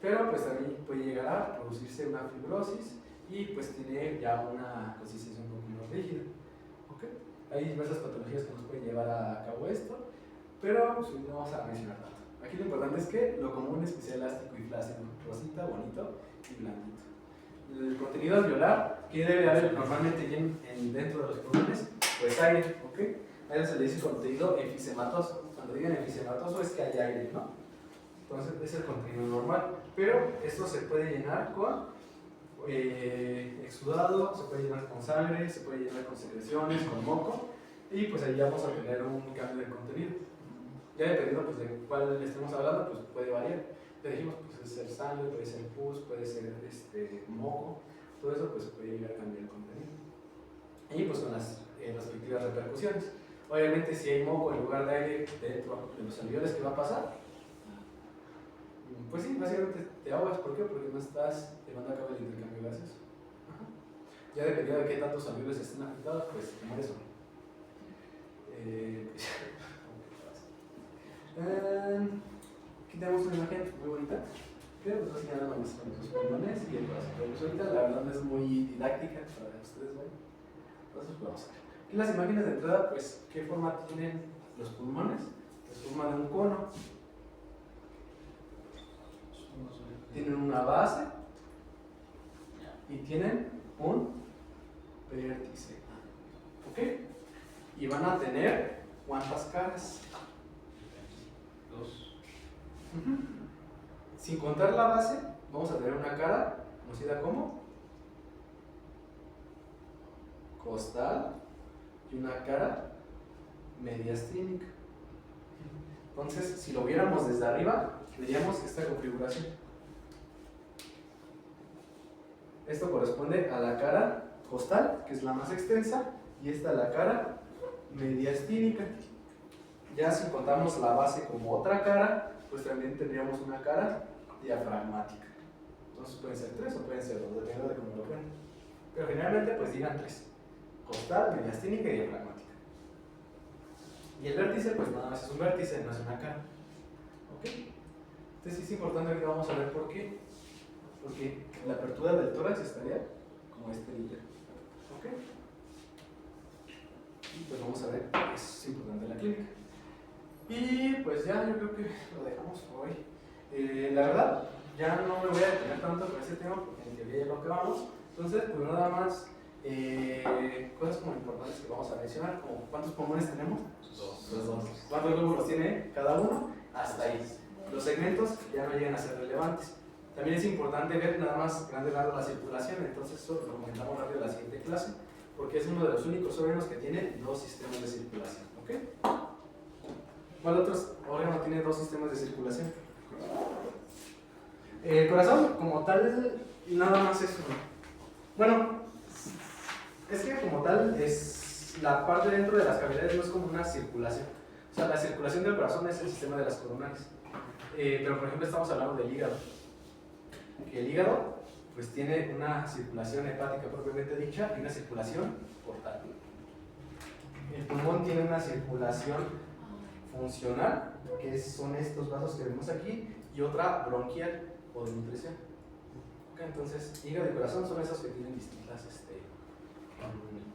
Speaker 1: pero pues también puede llegar a producirse una fibrosis y pues tiene ya una consistencia un poco más rígida. ¿Okay? Hay diversas patologías que nos pueden llevar a cabo esto, pero pues, no vamos a mencionar tanto. Aquí lo importante es que lo común es que sea elástico y flácido, rosita, bonito y blandito. El contenido alveolar, ¿qué debe haber normalmente dentro de los pulmones? Pues aire, ¿ok? A eso se le dice contenido efisematoso. Cuando digan efisematoso es que hay aire, ¿no? Entonces es el contenido normal, pero esto se puede llenar con exudado, se puede llenar con sangre, se puede llenar con secreciones, con moco, y pues ahí vamos a tener un cambio de contenido. Ya dependiendo pues, de cuál le estemos hablando, pues puede variar. Ya dijimos, pues puede ser sangre, puede ser pus, puede ser moco, todo eso pues puede llegar a cambiar el contenido. Y pues con las respectivas repercusiones. Obviamente si hay moco en lugar de aire dentro de los alveoles, ¿qué va a pasar? Pues sí, básicamente te ahogas. ¿Por qué? Porque no estás llevando a cabo el intercambio gaseoso. Ya dependiendo de qué tantos alveoles estén afectados, pues te mueres o no. Aquí tenemos una imagen muy bonita que nos va a señalar los pulmones y el corazón. Pero pues ahorita la verdad no es muy didáctica para ustedes, ¿vale? Entonces vamos a ver. Aquí las imágenes de entrada, pues, ¿qué forma tienen los pulmones? Es forma de un cono. Tienen una base y tienen un vértice. ¿Ok? Y van a tener ¿cuántas caras?
Speaker 3: 2.
Speaker 1: Sin contar la base, vamos a tener una cara conocida como costal y una cara mediastínica. Entonces, si lo viéramos desde arriba, veríamos esta configuración. Esto corresponde a la cara costal, que es la más extensa, y esta la cara mediastínica. Ya si contamos la base como otra cara, pues también tendríamos una cara diafragmática. Entonces pueden ser 3 o pueden ser 2, dependiendo de cómo lo vean. Pero generalmente pues digan 3. Costal, mediastínica y diafragmática. Y el vértice pues nada más es un vértice, no es una cara. ¿Ok? Entonces es importante que vamos a ver por qué. Porque la apertura del tórax estaría como este líder. ¿Ok? Y pues vamos a ver qué es importante en la clínica. Y pues ya yo creo que lo dejamos por hoy. La verdad, ya no me voy a detener tanto con este tema porque en teoría ya lo acabamos. Entonces, pues nada más cosas como importantes que vamos a mencionar, como ¿cuántos pulmones tenemos? 2. ¿Cuántos lóbulos tiene cada uno? Hasta ahí. Los segmentos ya no llegan a ser relevantes. También es importante ver nada más grande lado la circulación, entonces eso lo comentamos rápido en la siguiente clase, porque es uno de los únicos órganos que tiene 2 sistemas de circulación. ¿Ok? ¿Cuál otro órgano tiene 2 sistemas de circulación? El corazón, como tal, nada más es uno. Bueno, es que como tal, es la parte dentro de las cavidades no es como una circulación. O sea, la circulación del corazón es el sistema de las coronarias. Pero por ejemplo estamos hablando del hígado. El hígado pues tiene una circulación hepática propiamente dicha y una circulación portal. El pulmón tiene una circulación funcional, que son estos vasos que vemos aquí, y otra bronquial o de nutrición. Okay, entonces, hígado y corazón son esos que tienen distintas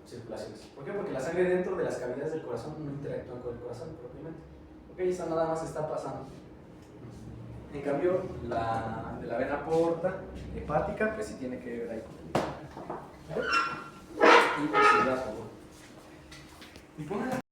Speaker 1: circulaciones. ¿Por qué? Porque la sangre dentro de las cavidades del corazón no interactúa con el corazón propiamente. Okay, esa nada más está pasando. En cambio, la de la vena porta hepática, pues sí tiene que ver ahí. Y pues sí, ya, por favor. Y pongan